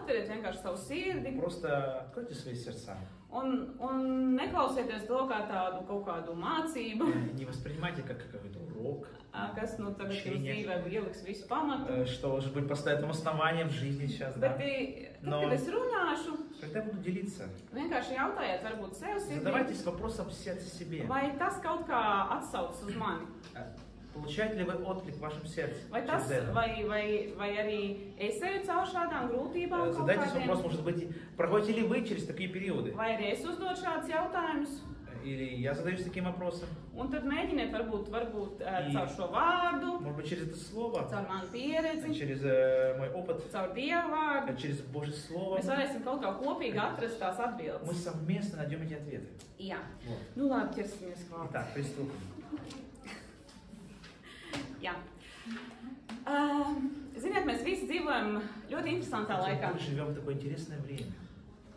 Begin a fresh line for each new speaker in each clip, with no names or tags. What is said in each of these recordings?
atveriet vienkārši savu sirdi.
Просто откройте свои сердца.
Un neklausieties to kā tādu kaut kādu mācību,
Не воспринимайте как какой-то урок,
kas nu tagad jums dzīvē ieliks visu pamatu.
что может быть постоянным основанием в жизни сейчас,
Bet,
да.
tad, kad es runāšu,
Когда буду делиться,
vienkārši jautājiet varbūt sev sirdī,
задавайтесь вопросом в сердце себе.
vai tas kaut kā atsaucas uz mani.
Получаете ли вы отклик в вашем сердце?
Vai, tas,
через это?
vai arī es eju caur šādām grūtībām, kaut
Задайтесь
kādiem,
вопрос, может быть, проходите ли вы через такие периоды?
vai arī es uzdod šādus jautājumus.
Или я задаюсь таким вопросом.
Un tad mēģiniet varbūt caur šo vārdu,
Может быть, через это слово,
caur manu pieredzi,
через мой опыт,
caur Dievu vārdu.
через Божье Слово.
Mēs varēsim kaut kā kopīgi atrast tās
Мы
atbildes.
совместно найдем эти ответы.
Jā.
Вот.
Nu labi, ķersimies klāt.
Итак, приступим.
Jā. Ziniet, mēs visi dzīvojam ļoti interesantā laikā.
Мы живем в такое интересное время.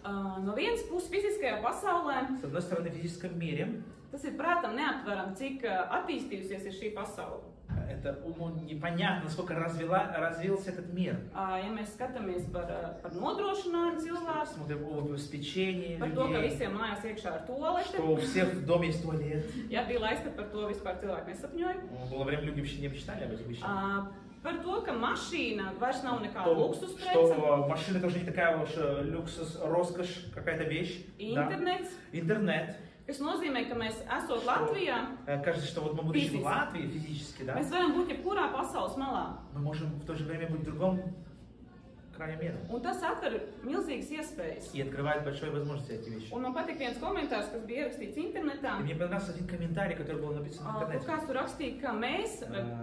No vienas puses fiziskajā pasaulē,
С одной стороны, в физическом мире
tas ir prātam neaptverami, cik attīstījusies ir šī pasaule.
это уму непонятно, насколько развился этот мир.
Ja mēs skatāmies par nodrošinājumu cilvēku,
Смотрим о обеспечении
par to, ka
людей,
visiem mājās iekšā ir tualete,
что у всех в доме есть туалет.
ja bija laiks, kad par to vispār cilvēki nesapņoja.
Было время, люди вообще не мечтали об этих вещах.
Par to, ka mašīna vairs nav nekāda
То,
luksus prece,
что машина тоже не такая уж люкс, роскошь, какая-то вещь. Да.
internets,
Интернет.
kas nozīmē, ka mēs esot Latvijā,
Кажется, что вот мы будучи в
Физически.
Латвии физически, да,
mēs varam būt jebkurā pasaules malā.
мы можем в то же время быть в другом крае мира.
Un tas atver milzīgas iespējas.
И открывает большие возможности эти вещи.
Un man patīk viens komentārs, kas bija ierakstīts internetā.
И мне понравился один комментарий, который был написан в
Kur
интернете.
kāds tur rakstīja, ka mēs,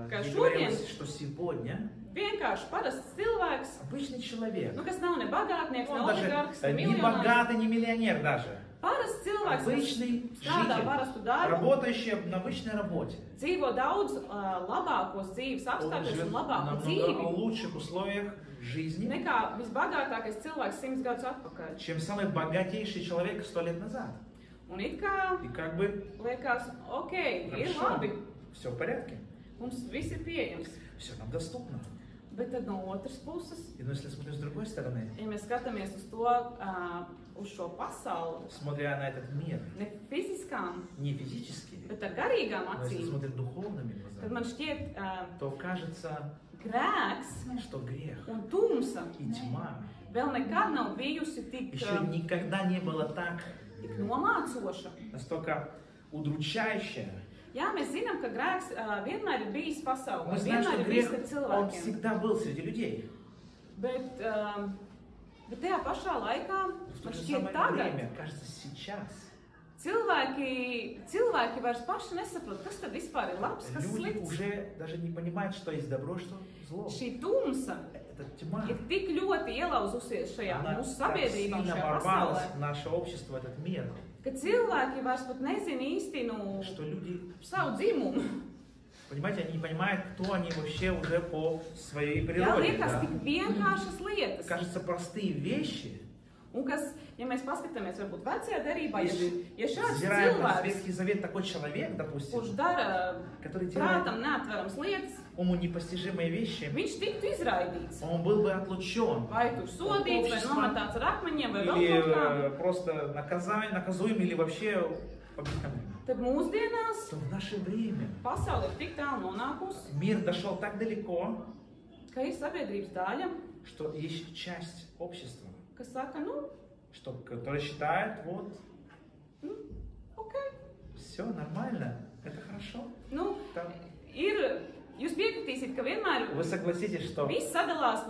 ka
Где
šodien
говорилось, что сегодня
vienkārši parasts cilvēks,
обычный человек,
nu, kas nav ne bagātnieks, ne
он даже
oligārks, ne
не
miljonārs,
богатый, не миллионер даже,
parasts cilvēks, kas
обычный
strādā
житель,
parastu darbu,
работающий на обычной работе.
dzīvo daudz labākos dzīves
Он
apstākļos
живет
un
в
labāku
намного
dzīvi,
лучших условиях жизни,
nekā visbagātākais cilvēks 100 gadus atpakaļ.
чем самый богатейший человек 100 лет назад.
Un it kā
И как бы
liekas, ok, ir
хорошо,
labi,
все в порядке,
mums viss ir pieejams.
все нам доступно.
Bet tad no otras puses,
И но если смотрим с другой стороны,
ja mēs skatāmies uz to, uz šo pasauli,
смотря на этот мир,
ne fiziskām,
не физически,
bet ar garīgām
но если
acīm,
смотрим духовными
tad man
глазами,
šķiet
то кажется,
grēks
что грех
un tumsa
и тьма
vēl nekad nav bijusi tik,
еще никогда не было так
tik nomācoša.
настолько удручающее.
Jā, mēs zinām, ka grēks vienmēr ir bijis pasaulē,
Мы знаем,
vienmēr
что
ir bijis
грех,
ar
он
cilvēkiem.
всегда был среди людей.
Bet tajā pašā laikā,
В то
man
же
šķiet
самое
tagad,
время, кажется, сейчас
cilvēki vairs paši nesaprot, kas tad vispār ir labs, kas
люди
slikts.
уже даже не понимают, что есть добро, что зло.
Šī tumsa
Это тьма.
ir tik ļoti ielauzusies šajā
Она
mūsu
так
sabiedrībā, un
сильно
šajā
ворвалась
pasaulē,
в наше общество, этот мир,
ka cilvēki vairs pat nezina īsti
что люди,
savu dzimumu.
понимаете, они не понимают, кто они вообще уже по своей
Jā,
природе.
liekas
Да?
tik vienkāršas lietas.
Кажется, простые вещи.
Un kas, ja mēs paskatāmies varbūt vecajā derībā,
Если
ja šāds
взираем на
cilvēks,
Ветхий Завет, такой человек,
kurš
допустим,
dara
который делает
prātam neatverams lietas,
уму непостижимые вещи,
viņš tiktu izraidīts.
он был бы отлучен.
Vai tur sodīts, vai nometāts ar akmeņiem, vai vēl
Или
kaut kā.
просто наказуем, или вообще побить камнями.
Tad mūsdienās
То в наше время
pasaule ir tik tālu nonākusi,
мир дошел так далеко,
ka ir sabiedrības daļa,
что есть часть общества,
kas saka, nu,
которая считает, вот,
ok.
все нормально, это хорошо.
Nu,
Там-
jūs piekritīsiet, ka vienmēr
Вы согласитесь, что
viss sadalās,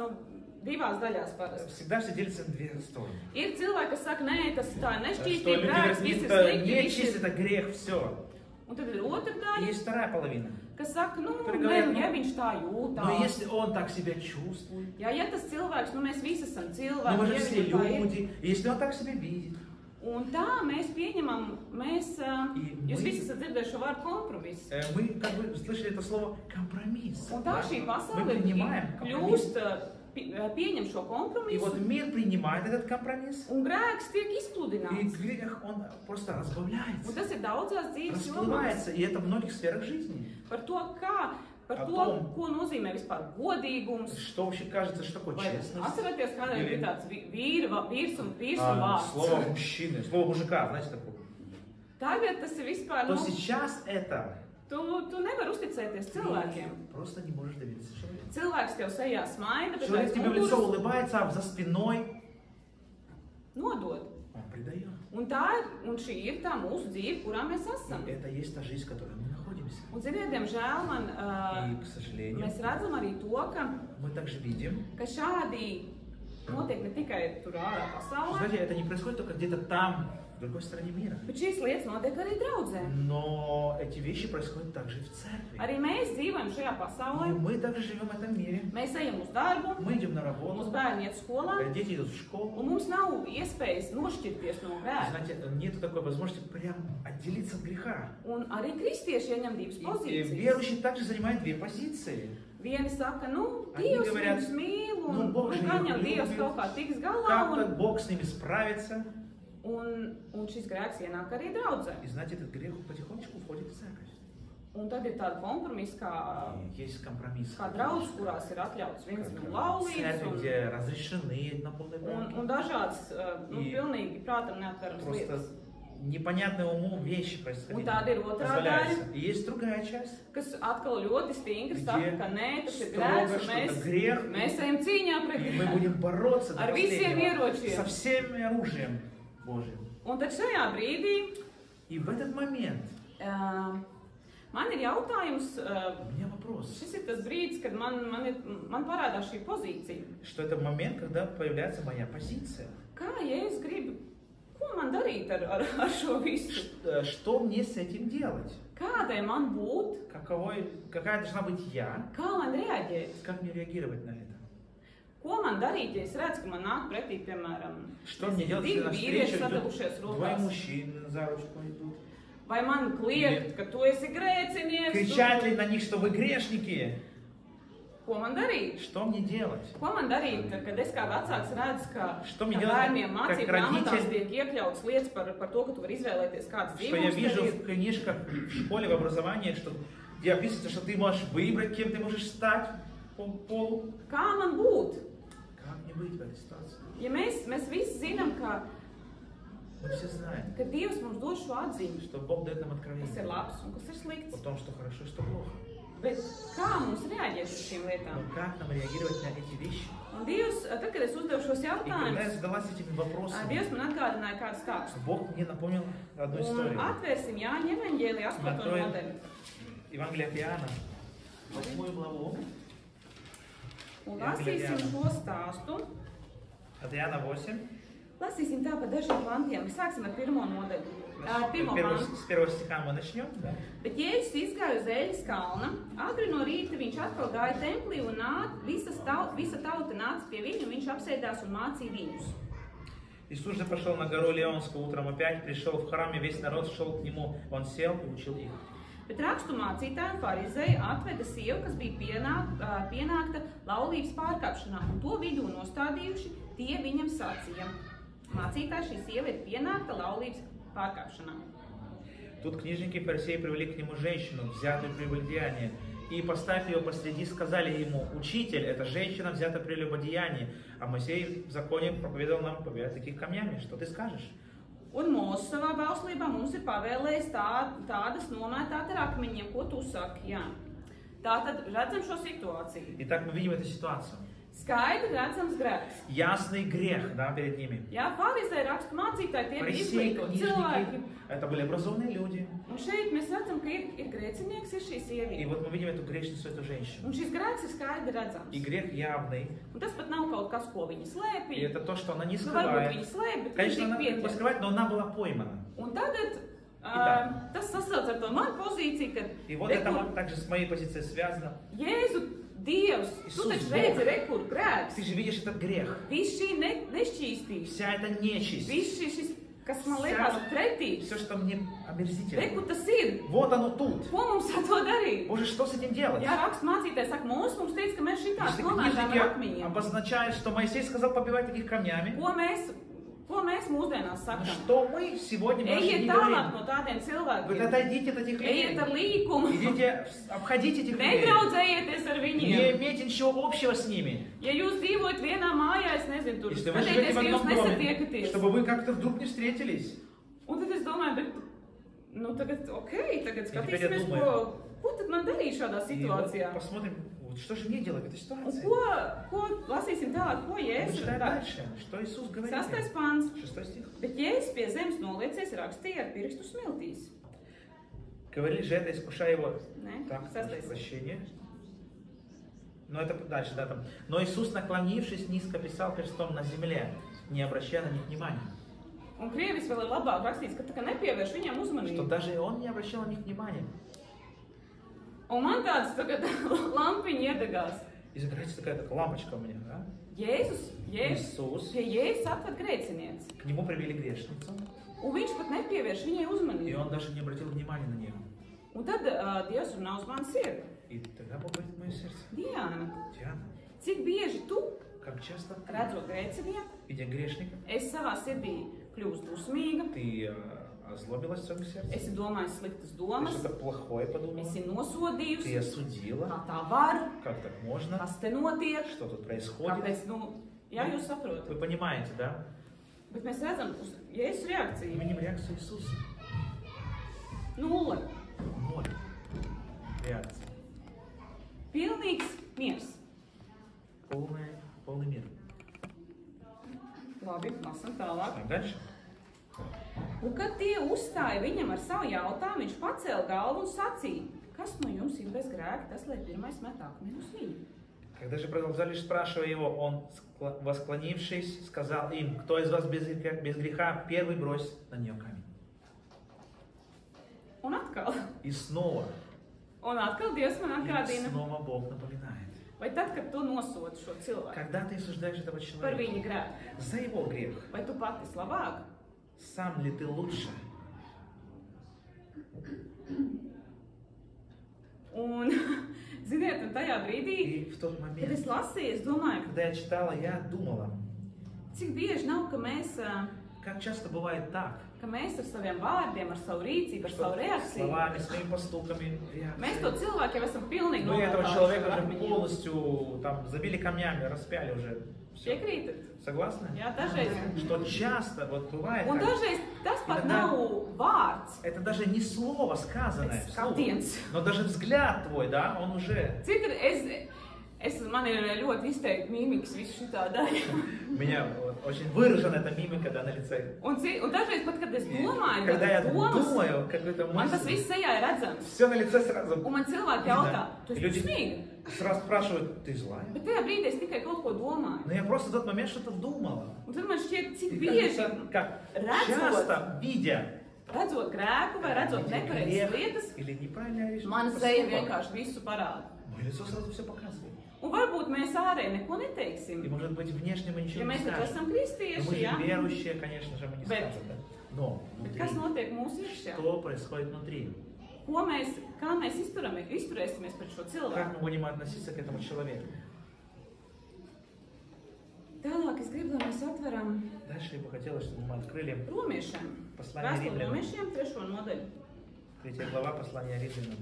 divās daļās parasti.
всегда все делится на две стороны.
Ir cilvēki, kas saka, nē, tas tā ir
Что
nešķīstīgi,
люди
grēks,
говорят,
viss ir
это
slikti, viss
нечисть,
ir.
это грех, все.
Un tad ir otra
И
daļa,
есть вторая половина.
kas saka, nu,
Tur
nē,
говорят,
ja
nu,
viņš tā
Но
jūtās.
если он так себя чувствует,
Ja tas cilvēks, nu mēs visi esam
ну
cilvēki,
мы же
ja
все
viņam tā ir.
люди, и если он так себя видит,
Un tā mēs pieņemam, jūs
мы-
visi esat dzirdējuši šo vārdu kompromiss.
мы как бы слышали это слово компромисс.
Un tā
Да?
šī
Мы
pasaule
принимаем компромисс.
kļūst, pieņem šo
И вот
kompromisu,
мир принимает этот компромисс,
un grēks tiek
и
izpludināts.
грех, он просто разбавляется,
Un tas ir daudzās dzīves jomās
расплывается, и это в многих сферах жизни.
par to, kā Par
о
to,
том,
ko nozīmē vispār godīgums.
что вообще кажется, что такое
Vai
честность.
atceraties, kādreiz
Или-
bija tāds vīrs un vārds?
Слово мужчины, слово мужика, знаете такое.
Tagad tas ir vispār,
То сейчас это
tu nevari uzticēties cilvēkiem.
просто не можешь довериться человеку.
Cilvēks tev sejā smaida, bet
Человек
aiz
тебе в лицо
muguras
улыбается, а за спиной
nodod.
он предает.
Un šī ir tā mūsu dzīve, kurā mēs esam.
И это есть та жизнь, в которой мы находимся.
Un, ziniet, diemžēl man,
И, к сожалению,
mēs redzam arī to,
мы также видим,
ka šādi notiek ne tikai tur ārā
что,
pasaulē,
знаете, это не происходит только где-то там, в другой стороне мира.
bet šīs lietas notiek arī draudzē.
Но эти вещи происходят также и в церкви.
Arī mēs dzīvojam šajā
И
pasaulē,
мы также живем в этом мире.
mēs ejam uz darbu,
Мы идем на
mūsu
работу,
bērni iet skolā,
дети идут в школу.
un mums nav iespējas nošķirties no grēka.
Знаете, нет такой возможности прям отделиться от греха.
Un arī kristieši ieņem divas
И
pozīcijas.
верующий также занимает две позиции.
Vieni saka, nu,
Они
Dievs
говорят,
viņus mīl,
nu,
un
Бог же
gan
их
jau Dievs
любит.
kaut kā tiks galā,
Как-то Бог с ними справится.
un šis grēks ienāk arī draudzē.
И знаете, этот грех потихонечку входит в церковь.
Un tad ir tāda kompromisa,
И есть компромисс.
kā draudzes, kurās ir atļauts viens no laulības,
Церковь, где разрешены однополые браки.
un dažādas, nu,
И
pilnīgi prātam neatverams
Просто
lietas.
непонятные уму вещи
Un
происходят.
tāda ir otrā
Позволяется.
daļa,
И есть другая часть.
kas atkal ļoti stingri
Где
saka, ka nē, tas ir
strogo,
grēks,
что
un
это грех,
mēs ejam cīņā pret
И мы
grēku.
будем бороться до
Ar visiem
последнего
ieročiem.
со всем оружием Божьим.
Un tad šajā brīdī
И в этот момент
man ir jautājums,
у меня вопрос,
šis ir tas brīdis, kad man parādās šī pozīcija.
что это момент, когда появляется моя позиция.
Kā Jēzus grib, ko man darīt ar šo visu?
Что мне с этим делать?
Kādai man būt?
Какая должна быть я?
Kā man reaģēt?
Как мне реагировать на это?
Ko man darīt, ja es redzu, ka man nāk pretī, piemēram,
Что мне делать,
divi
если
vīrieši
навстречу
sadavušies
идут двое
rokās?
мужчин за ручку идут?
Vai man kliegt, ka tu esi grēcinieks?
Кричать ли на них, что вы грешники?
Ko man darīt?
Что мне делать?
Ko man darīt, kad es kā vecāks redzu, ka
Что мне
bērniem
делать,
mācību
как
grāmatās
родитель?
tiek iekļauts lietas par to, ka tu vari izvēlēties kādas
Что я
dzīvības
вижу
tev ir?
в книжках, в школе, в образовании, что где описывается, что ты можешь выбрать, кем ты можешь стать по полу.
Kā man būt?
Как мне быть в этой ситуации?
Ja mēs visi zinām, ka
Мы все знаем,
Dievs mums dod šo atziņu,
что Бог дает нам
kas ir
откровение
labs un kas ir
о
slikts.
том, что хорошо и что плохо.
Bet kā mums reaģēt uz šīm lietām?
Но как нам реагировать на эти вещи?
Un Dievs, tad, kad es uzdevu šos
И когда я
jautājumus,
задалась этими вопросами,
Dievs man atgādināja kādu stāstu.
Бог мне напомнил одну
Un
историю.
atvērsim Jāņa evaņģēlija 8.
Откроем
nodaļu.
Евангелие от Иоанна, 8 главу,
Un lasīsim šo stāstu.
от Иоанна 8,
Lasīsim tā pa dažiem pantiem. Sāksim ar pirmo nodaļu. Pirmo pantu.
с первого стиха мы начнем. Да?
Bet Jēzus izgāja uz Eļas kalna. Agri no rīta viņš atkal gāja templī un visa tauta nāca pie viņa, un viņš apsēdās un mācīja viņus.
Иисус же пошел на гору Леонскую утром опять, пришел в храм, и весь народ шел к нему. Он сел и учил их.
Bet rakstu mācītāji un farizēji atveda sievu, kas bija pienākta laulības pārkāpšanā, un to vidū nostādījuši, tie viņam sacīja. Mācītāji, šī sieva ir pienākta laulības pārkāpšanā.
Тут книжники и фарисеи привели к нему женщину, взятую при прелюбодеянии, и, поставив ее посреди, сказали ему: «Учитель, эта женщина взята при прелюбодеянии, а Моисей в законе проповедовал нам побивать таких камнями. Что ты скажешь?»
Un Mūzes savā bauslībā mums ir pavēlējis tādas nomētāt ar akmeņiem, ko tu saki. Jā. Tātad redzam šo situāciju.
Итак, мы видим эту ситуацию.
Skaidri redzams grēks.
Ясный грех, да, перед ними.
Jā, farizēji rakstu mācītāji, tie ir
Фарисеи,
izglītoti cilvēki.
книжники, это были образованные люди.
Un šeit mēs redzam, ka ir grēcinieks, ir šī
И
sieviete.
вот мы видим эту грешницу, эту женщину.
Un šis grēks ir skaidri redzams.
И грех явный.
Un tas pat nav kaut kas, ko viņi
И
slēpj.
это то, что она не
Nu, varbūt
скрывает.
viņi slēpj, bet viņi
Конечно, она
tik
как бы
pietiek.
скрывает, но она была поймана.
Un tagad
tā.
tas sasauc ar to manu pozīciju, kad
И вот это также с моей позицией связано.
Jēzu, Dievs, tu
Иисус
taču
Бог.
redzi, kur grēks.
Ты же видишь этот грех.
Viss šī nešķīstības,
Вся эта нечисть.
viss šis, kas man liekas pretīgs,
Все, что мне омерзительно.
kur tas ir.
Вот оно тут.
Ko mums ar to darīt?
Боже, что с этим делать?
Jā, rakstu mācītājs saka, mums teica, ka mēs šitās
Если
nomētām ar
книжники
akmeņiem.
обозначают, что Моисей сказал побивать таких камнями,
Ko mēs Ko mēs mūsdienās
Ну,
sakām?
что мы сегодня в наши
Ejiet
дни
tālāk
говорим?
no tādiem
Вы
cilvēkiem.
отойдите от этих
Ejiet ar
людей.
līkumu.
Идите, обходите этих людей.
Nedraudzējieties ar
Не
viņiem.
имейте ничего общего с ними.
Ja jūs dzīvojat vienā mājā, es nezinu, tur
Если вы живете
skatieties,
в
ka jūs
одном доме,
nesatiekaties.
чтобы вы как-то вдруг не встретились.
Un tad es domāju, bet, nu tagad, tagad
teперь я
skatīsimies,
думаю.
ko tad man darīt šādā
И вот
situācijā.
посмотрим, вот что же мне делать в этой
Un
ситуации.
ko lasīsim tālāk, ko Jēzus
Читаем
dara?
дальше. Что Иисус говорит?
6. pāns.
6 стих.
Bet Jēzus pie zemes noliecies rakstīja ar pirkstu smiltīs.
Говорили же это, искушая его.
Ne?
Так,
6.
прощение. Но это дальше, да, там. Но Иисус, наклонившись, низко писал перстом на земле, не обращая на них внимания.
Un krievis vēl ir labāk rakstīts, ka tā kā nepievērš viņam
Что
uzmanību.
даже и он не обращал на них внимания.
Un man tāds tagad lampiņa iedegās.
И загорается такая лампочка у меня, да?
Jēzus,
Иисус.
pie Jēzus atved grēcinieci.
К нему привели грешницу,
Un viņš pat nepievērš viņai
и
uzmanību.
он даже не обратил внимания на нее.
Un tad Dievs runā uz mani sirdi.
И тогда Бог говорит в мое сердце:
Diana,
Диана,
cik bieži tu,
как часто ты,
redzot grēcinieku,
видя грешника,
esi savā sirdī kļūst dusmīga,
ты озлобилась в своем сердце,
esi domājis sliktas
ты
domas,
что-то плохое подумала,
esi
ты
nosodījusi,
осудила,
kā tā var,
как так можно,
kas te notiek,
что тут происходит.
kāpēc, jā, jūs saprotat.
Вы понимаете, да?
Bet mēs redzam uz Jēzus
Мы
reakciju.
видим реакцию Иисуса.
Nulle.
Ноль реакции.
Pilnīgs miers.
Полный мир.
Labi, lasam tālāk.
Так, дальше.
Un kad tie uzstāja viņam ar savu jautājumu, viņš pacēla galvu un sacīja: Kas no jums ir bez grēka, tas lai pirmais met akmeni uz viņu.
Когда же продолжали спрашивая его, он, восклонившись, сказал им: кто из вас без греха, первый брось на нее камень.
Un atkal.
И снова
Dievs man atgādina,
Бог напоминает.
vai tad, kad tu nosodi šo cilvēku
Когда ты осуждаешь этого
par
человека
viņa grēku,
за его грех,
vai tu pati esi labāka?
сам ли ты лучше?
Un, ziniet, un tajā brīdī,
И в тот
kad
момент,
es lasīju, es domāju,
когда я читала, я думала,
cik bieži nav, ka mēs
как часто бывает так,
ar saviem vārdiem, ar savu rīcību, ar
что
savu reakciju,
словами, своими поступками,
mēs to
реакцией,
cilvēku jau esam pilnīgi
мы этого
novēlējuši
человека
ar
уже
akmeņiem.
полностью там забили камнями, распяли уже. Всё.
Piekrītat?
Согласны?
Jā, dažreiz.
Что часто вот бывает
Un
так,
dažreiz tas pat
Иногда-
nav vārds,
это даже не слово сказанное,
bet
вслух,
skatiens.
но даже взгляд твой, да, он уже...
Citreiz man ir ļoti izteikti mīmikas visu šitā daļa.
У меня вот очень выражена эта мимика, да, на лице.
Un dažreiz pat, kad es domāju,
Когда я
domas,
думаю, какой-то
man tas
мысль,
viss sejā ir redzams.
все на лице сразу.
Un man cilvēki
Да.
jautā, tu esi
Люди
dusmīga?
сразу спрашивают: ты злая?
Bet tajā brīdī es tikai kaut ko domāju.
Но я просто в тот момент что-то думала.
Un tad man šķiet, cik
И
bieži,
кажется, как
redzot,
часто, видя
redzot grēku vai redzot
видя
nepareizas
грех
lietas,
или неправильное решение,
mana seja vienkārši visu parāda.
мое лицо сразу все показывает.
Un varbūt mēs ārēji neko
И
neteiksim.
может быть внешне мы
Ja
ничего не
mēs taču
скажем.
esam
Но мы
kristieši,
же
jā?
верующие, конечно же, мы не
Bet-
скажем, да? Но
Bet
внутри,
kas notiek mūsu iekšā?
что происходит внутри?
Kā mēs izturēsimies pret šo
Как
cilvēku?
мы будем относиться к этому человеку?
Tālāk es gribu, lai mēs atveram
Дальше я бы хотела, чтобы мы открыли
romiešiem.
Послание
Vēstuli
Римлянам.
romiešiem, 3. nodaļu.
3 глава послания Римлянам.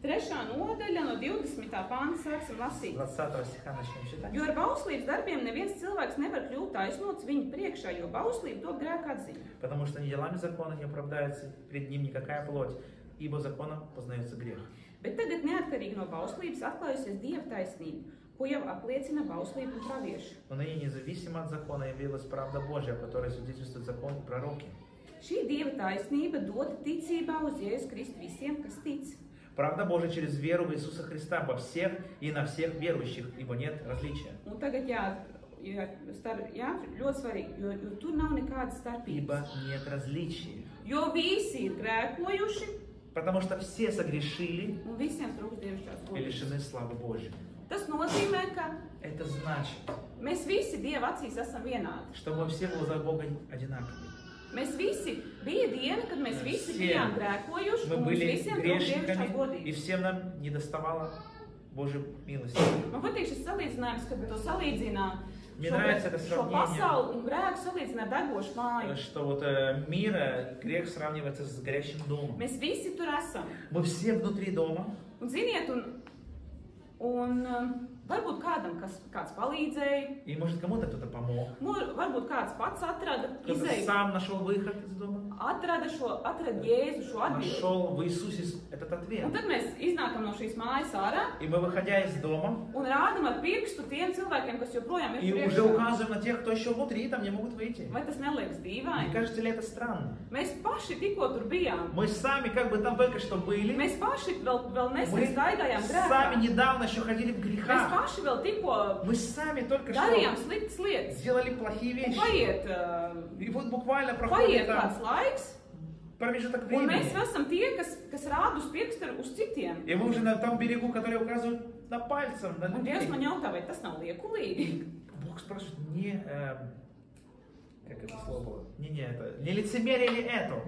3. nodaļa no 20. pānta sāksim lasīt.
20 стиха начнем читать.
Jo ar bauslības darbiem neviens cilvēks nevar kļūt taisnots viņa priekšā, jo bauslība dod grēka atziņu.
Потому что не делами закона не оправдается пред ним никакая плоть, ибо законом познается грех.
Bet tagad neatkarīgi no bauslības atklājusies Dieva taisnība, ko jau apliecina bauslība un pravieši.
Но ныне независимо от закона явилась правда Божья, о которой свидетельствует закон и пророки.
Šī Dieva taisnība dota ticībā uz Jēzus Kristu visiem, kas tic.
Правда Божия через веру в Иисуса Христа во всех и на всех верующих, ибо нет различия.
Un tagad ļoti svarīgi, jo tur nav nekādas
Ибо
starpības.
нет различия.
Jo visi ir grēkojuši
Потому что все согрешили
un visiem trūkst dievišķās
и
godības.
лишены славы Божьей.
Tas nozīmē, ka
Это значит,
mēs visi Dieva acīs esam vienādi.
что мы все в глазах Бога одинаковые.
Mēs visi, bija diena, kad mēs visi
Все
bijām grēkojuši
Мы
un mums
были
visiem trūkst dievišķās
грешниками, и
godības.
всем нам недоставало Божьей милости.
Man patīk šis salīdzinājums, kad to salīdzina
Мне нравится это
šo
сравнение,
pasauli un grēku salīdzina ar degošu māju.
что вот мир, грех сравнивается с горящим домом.
Mēs visi tur esam.
Мы все внутри дома.
Un ziniet, varbūt kādam kāds palīdzēja,
И может кому-то кто-то помог.
varbūt kāds pats atrada
Кто-то
izēju,
сам нашел выход из дома.
atrada Jēzu šo atbildi.
Нашел в Иисусе этот ответ.
Un tad mēs iznākam no šīs mājas ārā
И мы, выходя из дома,
un rādam ar pirkstu tiem cilvēkiem, kas joprojām
и
ir
уже
priekšā.
указываем на тех, кто еще внутри, там не могут выйти.
Vai tas neliekas
Не
dīvaini?
кажется ли это странно?
Mēs paši tikko tur bijām.
Мы сами как бы там только что были.
Mēs paši vēl nesen
Мы
staigājām
сами
grēkā.
недавно еще ходили в
Mēs
грехах.
paši vēl tikko
Мы сами только
darījām
что
sliktas lietas.
сделали плохие
Un
вещи.
paiet,
И вот буквально
paiet
проходит там
kāds laiks,
промежуток
un mēs
времени.
esam tie, kas rāda uz pirkstu uz citiem.
И мы уже на том берегу, который указывают на пальцем, на
Un Dievs man
людей.
jautā, vai tas nav liekulīgi?
Бог спрашивает, как это слово было? Не лицемерие ли это?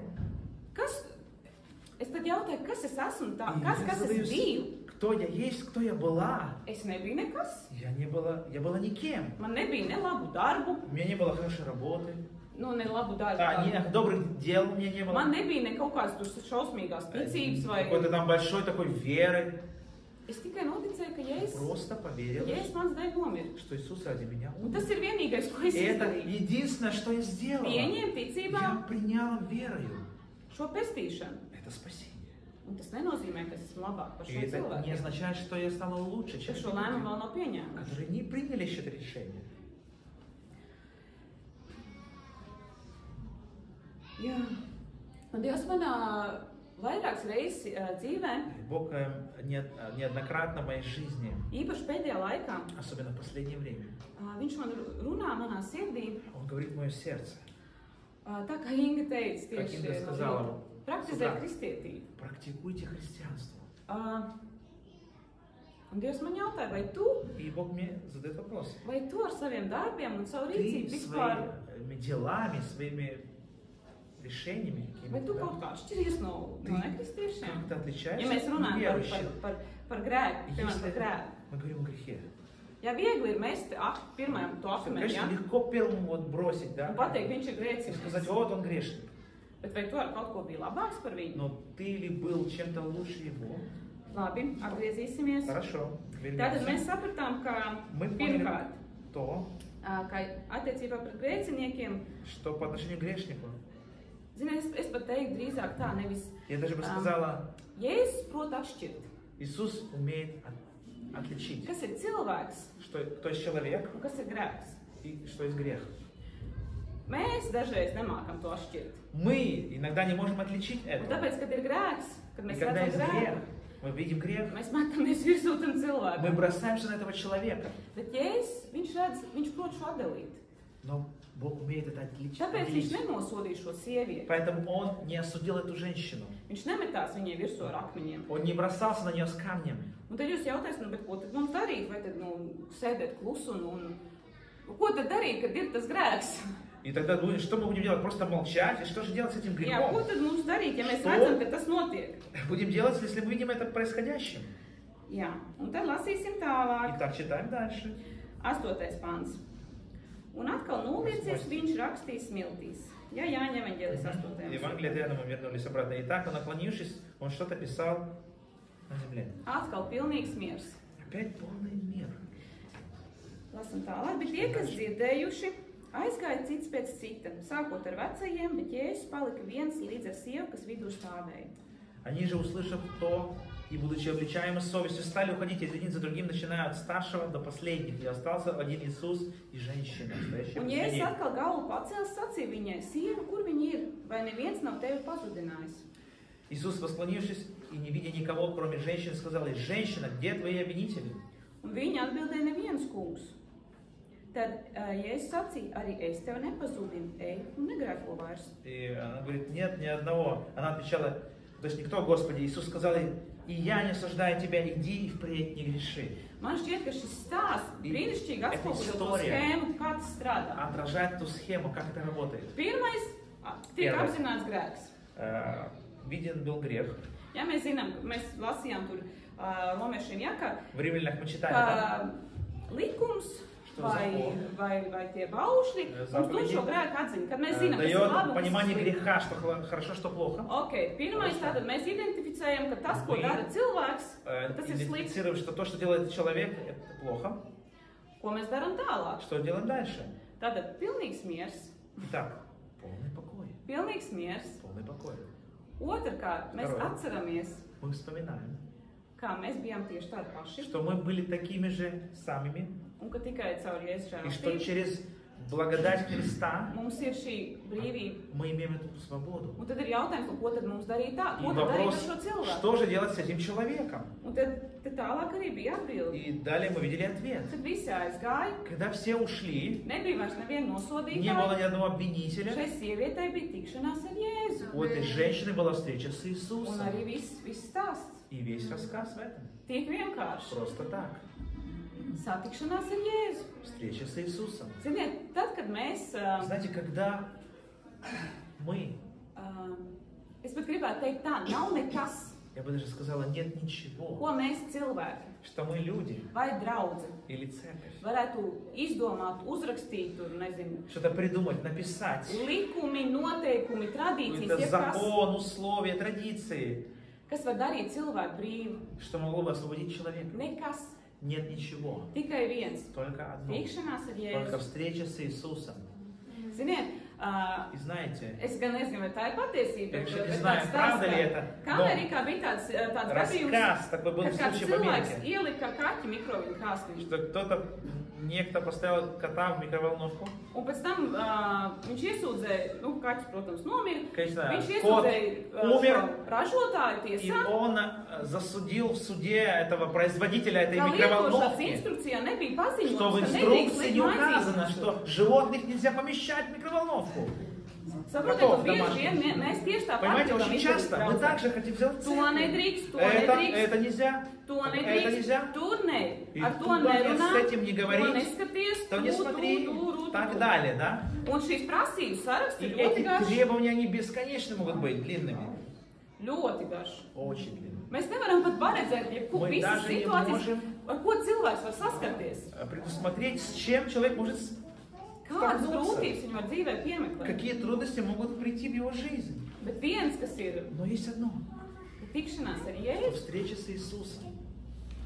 Es tad jautāju, kas es esmu tā,
И
kas
я
es
задаюсь,
biju?
кто я есть, кто я была.
Es nebiju nekas.
Я была никем.
Man nebija ne labu darbu,
У меня не было хорошей работы.
ne labu darbu.
Ни добрых дел у меня не было.
Man nebija ne kaut kādas tur šausmīgās ticības vai...
Какой-то там большой такой веры.
Es tikai noticēju, ka Jēzus
Просто поверил,
mans dēļ nomira.
что Иисус ради меня
Un
умер.
tas ir vienīgais, ko es
И это
izdarīju.
единственное, что я сделала.
Pieņemt ticībā
Я приняла верою.
šo pestīšanu.
Это спасение.
Un tas nenozīmē, ka es esmu labāk par
И
šo
это не
cilvēku.
означает, что я стала лучше, чем
Ka
те
šo lēmumu
люди,
vēl nav pieņēmuši.
которые не приняли еще это решение.
Jā. Un Dievs manā vairākas reizes dzīvē,
И Бог неоднократно в моей жизни,
īpaši pēdējā laikā,
особенно в последнее время,
viņš man runā manā sirdī,
Он говорит в мое сердце.
tā kā Inga teica
Как
tieši
Инга
no
сказала,
rīta. Praktizēt kristietību.
Практикуйте христианство.
Un Dievs man jautāja,
И Бог мне задает вопрос.
vai tu ar saviem darbiem un savu
Ты
rīcību vispār,
своими делами, своими решениями
vai tu
какими-то,
kaut kā atšķiries no nekristiešiem?
как ты отличаешься
Ja mēs
от
runājam
неверующих.
par grēku, piemēram,
Если
par grēku.
мы говорим о грехе,
Ja viegli ir mest pirmajam to akmeni,
конечно,
ja?
легко первому вот бросить, да?
Un pateikt, viņš ir
И
grēcīgs.
сказать, вот он грешник.
Bet vai tu ar kaut ko biji labāks par viņu?
Но ты ли был чем-то лучше его?
Labi, atgriezīsimies.
Хорошо.
Tātad mēs sapratām, ka
Мы поняли
pirmkārt,
то,
ka attiecībā pret grēciniekiem,
что по отношению к грешнику,
zini, es pat teiktu drīzāk tā, nevis
я даже бы сказала,
Jēzus prot atšķirt,
Иисус умеет отличить,
kas ir cilvēks
кто есть человек
un kas ir grēks.
и что есть грех.
Mēs dažreiz nemākam to atšķirt.
Мы иногда не можем отличить
Un
это.
tāpēc, kad ir grēks, kad
И
mēs
когда
redzam
есть грех,
grēku,
мы видим грех,
mēs metamies virsū tam
мы
cilvēkam.
бросаемся на этого человека.
Bet Jēzus, viņš redz, viņš prot šo atdalīt.
Но Бог умеет это отличить.
Tāpēc viņš nenosodīja šo sievieti.
Поэтому Он не осудил эту женщину.
Viņš nemetās viņai virsū ar akmeņiem.
Он не бросался на нее с камнями.
Un tad jūs jautājat, bet ko tad mums darīt? Vai tad sēdēt klusu un ko tad darīt, kad ir tas grēks?
И тогда что мы будем делать? Просто молчать? И что же делать с этим
Jā, ko
грехом?
tad mums darīt, ja mēs
Что?
redzam, ka tas notiek?
Будем делать, если мы видим это происходящим.
Jā, un tad lasīsim tālāk.
Итак, читаем дальше.
8. pants. Un atkal noliecies viņš rakstīs smiltīs. Ja Jāņa evaņģēlis 8.
Евангелие от Иоанна мы вернулись обратно. Итак, он, наклонившись, он что-то писал на земле.
Atkal pilnīgs miers.
Опять полный мир.
Lasam tālāk, bet tie, kas dzirdējuši, aizgāja cits pēc cita, sākot ar vecajiem, bet Jēzus palika viens līdz ar sievu, kas vidū stāvēja.
Они же, услышав то, и будучи обличаемы совестью, стали уходить один за другим, начиная от старшего до последних. И остался один Иисус и женщина, стоящая
Un
посреди.
Jēzus atkal galvu pacēlis, sacīja viņai, sieva, kur viņa ir, vai neviens nav tevi pazudinājis?
Иисус, восклонившись и не видя никого, кроме женщин, сказал ей: «Женщина, где твои обвинители?»
Un viņa atbildēja, neviens kungs. Tad Jēzus sacīja, arī es tevi nepazudinu, ej un negrēko vairs.
И она говорит: «Нет, ни одного». Она отвечала: «То есть никто, Господи». Иисус сказал ей: «И я не осуждаю тебя, иди и впредь не греши».
Man šķiet, ka šis stāsts brīnišķīgi atspoguļo to
Istorija.
schēmu, kā tas strādā.
Отражает ту схему, как это работает.
Pirmais, tiek
Первое.
apzināts grēks.
Виден был грех.
Ja mēs zinām, mēs lasījām tur romiešiem, ja,
В Римлянах мы читали,
ka likums,
что
vai tie baušļi mums dod šo grēku atziņu, kad mēs zinām, kas ir
дает
labi un
понимание
kas ir slikti.
греха, что хорошо, что плохо.
Ok, pirmais tātad mēs identificējam, ka tas, ko dara cilvēks, tas ir slikti.
Идентифицируем, что то, что делает человек, это плохо.
Ko mēs darām tālāk?
Что делаем дальше?
Tātad pilnīgs miers,
Итак, полный покой.
pilnīgs miers.
Полный покой.
Otrkārt, mēs
Второе.
atceramies,
Мы вспоминаем,
kā mēs bijām tieši tādi paši,
что мы были такими же самими,
un ka tikai caur Jēzus
и что
žēlastību
через благодать Христа
mums ir šī brīvība.
мы имеем эту свободу.
Un tad ir jautājums, ko tad mums darīt tā,
И
ko tad darīt ar
вопрос,
šo cilvēku?
что же делать с этим человеком?
Un tad tālāk arī bija atbildi.
И далее мы видели ответ.
Tad visi aizgāja,
Когда все ушли,
nebija vairs neviena
не было
nosodītāja.
ни одного обвинителя,
Šai sievietei bija tikšanās ar Jēzu.
у этой женщины была встреча с
Un
Иисусом.
arī viss stāsts.
И весь рассказ в этом.
Tiek vienkārši.
Просто так.
Satikšanās ar Jēzu.
Встреча с Иисусом.
Ziniet, tad, kad mēs,
Знаете, когда мы,
es pat gribētu teikt tā, nav nekas,
я бы даже сказала, нет ничего,
ko mēs cilvēki
что мы люди
vai draudzi
или церковь,
varētu izdomāt, uzrakstīt, tur, nezinu,
что-то придумать, написать,
likumi, noteikumi, tradīcijas,
какой-то
jebkas,
закон, условия, традиции,
kas var darīt cilvēku brīvu.
что могло бы освободить человека.
Nekas,
Нет ничего,
tikai viens.
только одно,
Tikšanās ar
только
Jēzu.
встреча с Иисусом.
Ziniet,
И знаете,
es gan nezinu, vai tā ir patiesība,
Я, конечно, не
bet
знаю,
tāds
правда ли
stāsts,
это,
ka
но
Amerikā bija tāds gadījums,
рассказ такой был
kad
в
kāds
случае в
cilvēks
Америке,
ielika kaķi mikroviļņu krāsnī.
что кто-то, некто поставил кота в микроволновку.
Un pēc tam viņš iesūdzēja, nu, kaķis, protams, nomira,
Конечно,
viņš
кот
iesūdzēja
умер,
ražotāju
и
tiesā,
он засудил в суде этого производителя этой
ka lietošanas
микроволновки,
instrukcijā nebija
что в
paziņots, ka nedrīkst
инструкции
likt
не указано,
maisīšanas.
что животных нельзя помещать в микроволновку.
Saprotiet,
Готов
un bieži
домашний.
vien mēs tieši tāpat
Понимаете,
gribam
очень
izdarīt
часто мы
draudzē.
также хотим сделать
To
церковь.
nedrīkst, to
Это
nedrīkst,
нельзя,
to
это
nedrīkst,
нельзя.
tur ne,
И
ar to
туда нет,
nerunā,
с этим не
to
говорить,
neskaties,
то не смотри,
tur.
так далее, да?
Un šīs prasības saraksts
И
ir ļoti
эти
garš.
требования, они бесконечны могут быть, длинными.
Ļoti garš.
Очень длинными.
Mēs nevaram pat paredzēt, ja
Мы
visas
даже не
situācijas,
можем
ar ko cilvēks var saskarties.
предусмотреть, с чем человек может
Kādas
столкнуться.
grūtības viņu var dzīvē piemeklēt.
Какие трудности могут прийти в его жизнь.
Bet viens, kas ir
Но есть одно.
tikšanās ar
Что
Jēzu,
встреча с Иисусом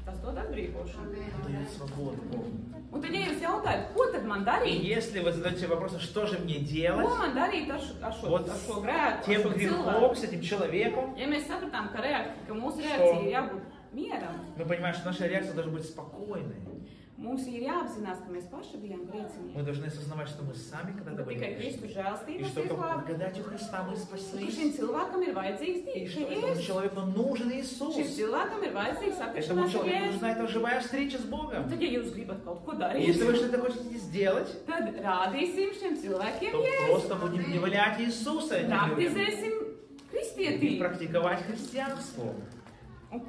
tas dod atbrīvošanu.
дает свободу полную.
Un tad, ja jūs jautājat, ko tad man
И
darīt?
если вы задаете вопрос, что же мне делать,
Ko man darīt ar šo
вот
grēku, ar
тем
šo
грехом,
cilvēku?
с этим человеком,
Ja mēs sapratām, ka mūsu reakcija ir jābūt mieram,
мы понимаем, что наша реакция должна быть спокойной.
mums ir jāapzinās, ka mēs paši bijām grēcinieki.
Мы должны осознавать, что мы сами когда-то
Ka
были
tikai
грешны.
Kristus
И
žēlstības
что только
izglāba.
благодатью Христа мы
Un ka
спаслись.
šim cilvēkam ir vajadzīgs
И
Dievs,
что
šim
этому
Jēzus.
человеку нужен Иисус.
Šim cilvēkam ir vajadzīgs
Этому
satikšanās ar
человеку
Jēzu.
нужна эта живая встреча с
Un
Богом.
tad, ja jūs gribat kaut ko
И
darīt,
если вы что-то хотите сделать,
tad rādīsim šiem cilvēkiem
то
Jēzu.
просто будем не валять Иисуса этим людям.
Praktizēsim
И
kristietību.
практиковать христианство.
Un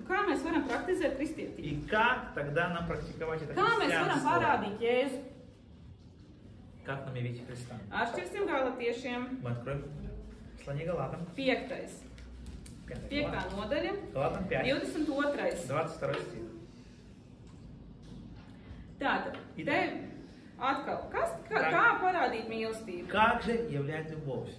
kā mēs varam praktizēt kristietību?
И как тогда нам практиковать это
Kā mēs varam
христианство?
parādīt Jēzu?
Как нам явить Христа?
Atšķirsim Galatiešiem
Мы откроем послание Галатам,
5.
5 глава.
nodaļa,
Галатам 5,
22.
22 стих.
Tātad,
I
te atkal, kā parādīt mīlestību?
Как же являть любовь?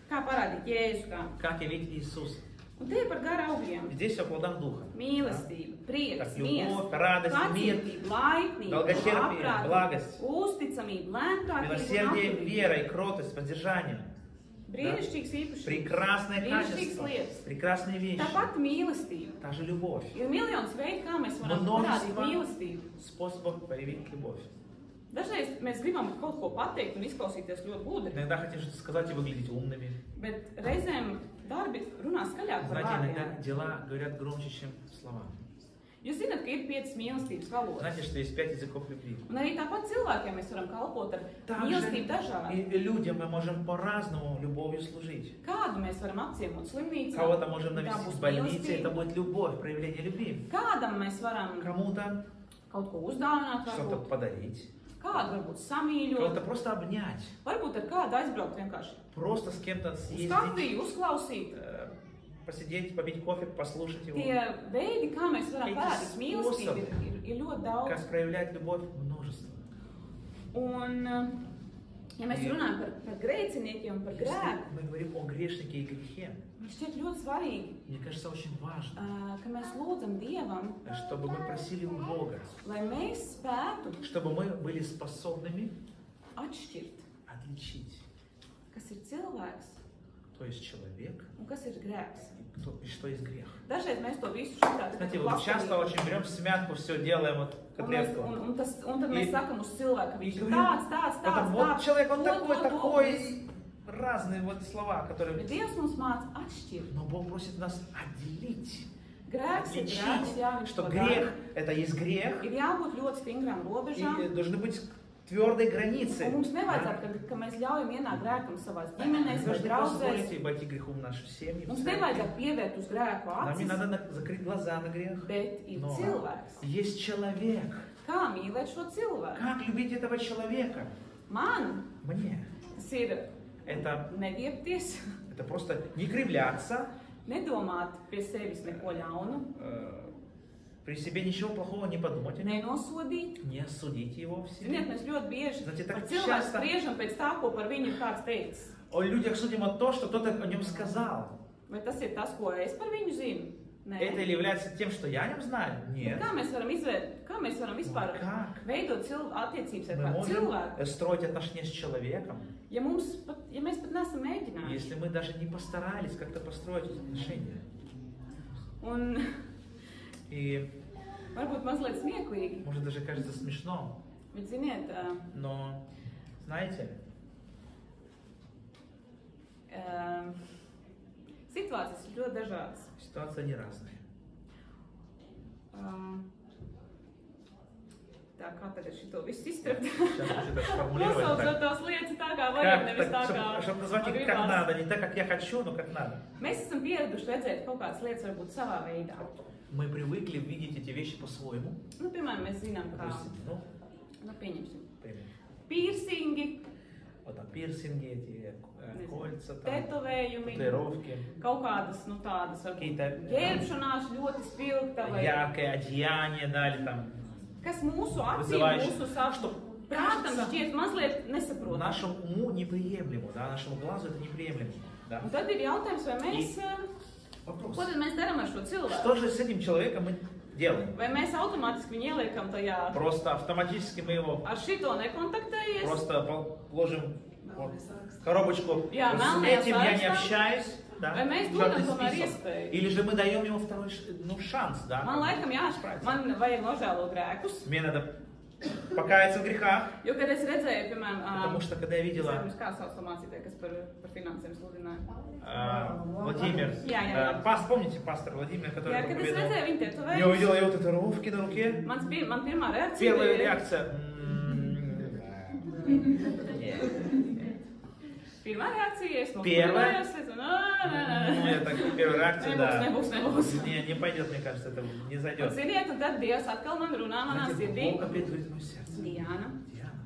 Kā parādīt Jēzu?
Как явить Иисуса?
Un te ir par garu augļiem.
Здесь о плодах Духа.
Mīlestība, prieks,
Так,
miers,
любовь, радость, мир,
pacietība, laipnība,
долготерпие,
labprātība,
благость,
uzticamība, lēnprātība un
милосердие,
atturība.
вера и кротость, воздержание.
Brīnišķīgs īpašības,
Прекрасное
brīnišķīgas
качество,
lietas.
прекрасные вещи.
Tāpat mīlestība.
Та же любовь.
Ir miljonus veidu, kā mēs varam parādīt
Множество
mīlestību.
способов проявить любовь.
Dažreiz mēs gribam kaut ko pateikt un izklausīties ļoti gudri,
Иногда хотим что-то сказать и выглядеть умными.
bet reizēm darbi runā skaļāk par
Знаете, иногда
vārdiem.
дела говорят громче, чем слова.
Jūs zināt, ka ir 5 mīlestības valodas.
Знаете, что есть 5 языков любви.
Un arī tāpat cilvēkiem mēs varam kalpot ar
Также
mīlestību dažādi.
и людям мы можем по-разному любовью служить.
Kādu mēs varam apciemot slimnīcā,
Кого-то можем
tā
навести
būs
в больнице,
mīlestība.
это будет любовь, проявление любви.
Kādam mēs varam
Кому-то
kaut ko uzdāvināt,
что-то
varbūt
подарить,
kādu varbūt samīļot,
кого-то просто обнять,
varbūt ar kādu aizbraukt vienkārši
просто с кем-то
uz
съездить,
kafiju, uzklausīt.
посидеть, попить кофе, послушать его.
Tie veidi, kā mēs varam
Эти
parādīt mīlestību, ir ļoti daudz.
Как проявлять любовь, множество.
Un, ja mēs runājam par grēciniekiem un par grēku,
Мы говорим о грешнике и грехе.
man šķiet ļoti svarīgi,
Мне кажется, очень важно,
ka mēs lūdzam Dievam,
чтобы мы просили у Бога,
lai mēs spētu
чтобы мы были способными
atšķirt,
отличить,
kas ir cilvēks
кто есть человек
un kas ir grēks.
и что есть грех.
Dažreiz mēs to visu šitā
Знаете, вот часто очень берем смятку, все делаем вот котлетку.
un tad mēs sakam uz cilvēku, ka viņš ir
говорим,
tāds,
Потом вот человек, он
to,
такой, разные вот слова, которые...
Bet Dievs mums māca atšķirt.
Но Бог просит нас отделить,
Grēks ir grēks,
отличить,
jā, viņš
что
to
грех
dara.
это есть грех,
Ir jābūt ļoti stingrām robežām.
и должны быть твердые границы.
Un mums nevajadzētu, ka mēs ļaujam ienākt grēkam savās ģimenēs vai
Должны
draudzēs.
позволить войти греху в нашу семью.
Mums nevajadzētu pievērt uz grēku
Нам не
acis,
надо закрыть глаза на грех.
bet ir
Но
cilvēks.
есть человек.
Kā mīlēt šo cilvēku?
Как любить этого человека?
Man
Мне.
tas ir
Это
neviepties,
просто не кривляться,
nedomāt pie sevis neko ļaunu,
при себе ничего плохого не подумать,
nenosodīt.
не осудить его в себе.
Ziniet, mēs ļoti bieži
Знаете,
par
так
cilvēku
часто-
spriežam пēc tā, ko par viņu kāds teicis.
О людях судим от того, что кто-то о нем сказал.
Vai tas ir tas, ko es par viņu zinu? Nē.
Это или является тем, что я о нем знаю? Нет.
Kā mēs varam vispār
Как?
veidot attiecības ar
Мы
kādu
можем
cilvēku,
строить отношения с человеком,
ja mēs pat nesam mēģinājuši?
если мы даже не постарались как-то построить эти отношения.
Un
И
varbūt mazliet smieklīgi,
может даже кажется смешно,
bet ziniet,
но знаете,
situācijas ir ļoti dažādas.
ситуации не разные.
Tā kā tagad šito visu iztrept,
Сейчас хочу так сформулировать.
nosaucot
Так.
tās lietas tā, kā vajag,
Как,
nevis tā,
так,
kā
чтобы назвать их как
gribās.
надо, не так, как я хочу, но как надо.
Mēs esam pieraduši redzēt kaut kādas lietas varbūt savā veidā.
Мы привыкли видеть эти вещи по-своему.
Nu, piemēram, mēs zinām, kā,
Допустим, ну,
nu, pieņemsim,
пример.
piercingi,
Вот там пирсинги, эти кольца, там,
tetovējumi,
татуировки,
kaut kādas, nu, tādas, varbūt,
какие-то
ģērbšanās ļoti spilgta vai
яркое одеяние дали там.
kas mūsu acīm,
Вызывающие.
mūsu savu prātam šķiet mazliet nesaprotami.
Нашему уму неприемлемо, да, нашему глазу это неприемлемо. Да.
Un tad ir jautājums, vai mēs,
Вопрос.
ko tad mēs darām ar šo cilvēku?
Что же с этим человеком мы делаем?
Vai mēs automātiski viņu ieliekam tajā,
Просто автоматически мы его
ar šito nekontaktējies?
просто положим вот, коробочку.
Я
Вот
мама,
с
я
этим я не
Саша.
общаюсь. Да,
Vai mēs
черный
dodam tomēr
список.
iespēju?
Или же мы даем ему второй шанс, да?
Man laikam man vajag nožēlot grēkus,
Мне надо покаяться в грехах,
jo, kad es redzēju, piemēram,
потому что когда я видела
kā sauc to mācītāju, kas par finansēm sludināja.
Владимир,
Я.
помните пастор Владимир, который
Jā, kad es
проповедовал?
redzēju viņu
Я
tetovējumus,
увидела его татуировки на руке.
man pirmā reakcija
Первая
bija,
реакция.
pirmā reakcija, es
Первая?
nospēlējos, es
Ну, я так, первая реакция, да.
nebūs.
Не pойдет, мне кажется, это не
Un,
зайдет.
ziniet, un tad Dievs atkal man runā manā
Знаете,
sirdī.
Бог опять говорит в мое сердце.
Diana,
Диана,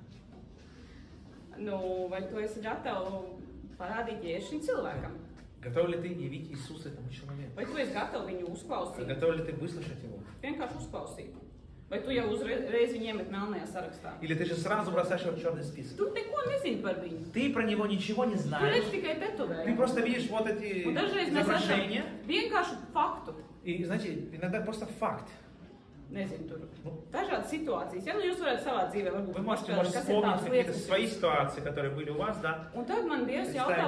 nu, vai tu esi gatava parādīt jēzu šim cilvēkam?
готов ли ты явить Иисуса этому человеку?
Vai tu esi gatava viņu uzklausīt?
Готов ли ты выслушать его?
Vienkārši uzklausīt. Vai tu jau uzreiz viņu iemet melnajā sarakstā?
Или ты же сразу бросаешь его в черный список?
Tu neko nezini par viņu.
Ты про него ничего не
Tu
знаешь.
redzi tikai
Ты
tetovējumu.
просто видишь вот эти
Un dažreiz mēs
изображения.
esam vienkārši faktu.
И, знаете, иногда просто факт.
Nezinu, tur dažādas situācijas. Ja nu jūs varētu savā dzīvē varbūt
Вы можете,
paspēlēt,
может,
kas ir
вспомнить
tās
какие-то
lietas.
свои ситуации, которые были у вас, да?
Un tad man Dievs jautā,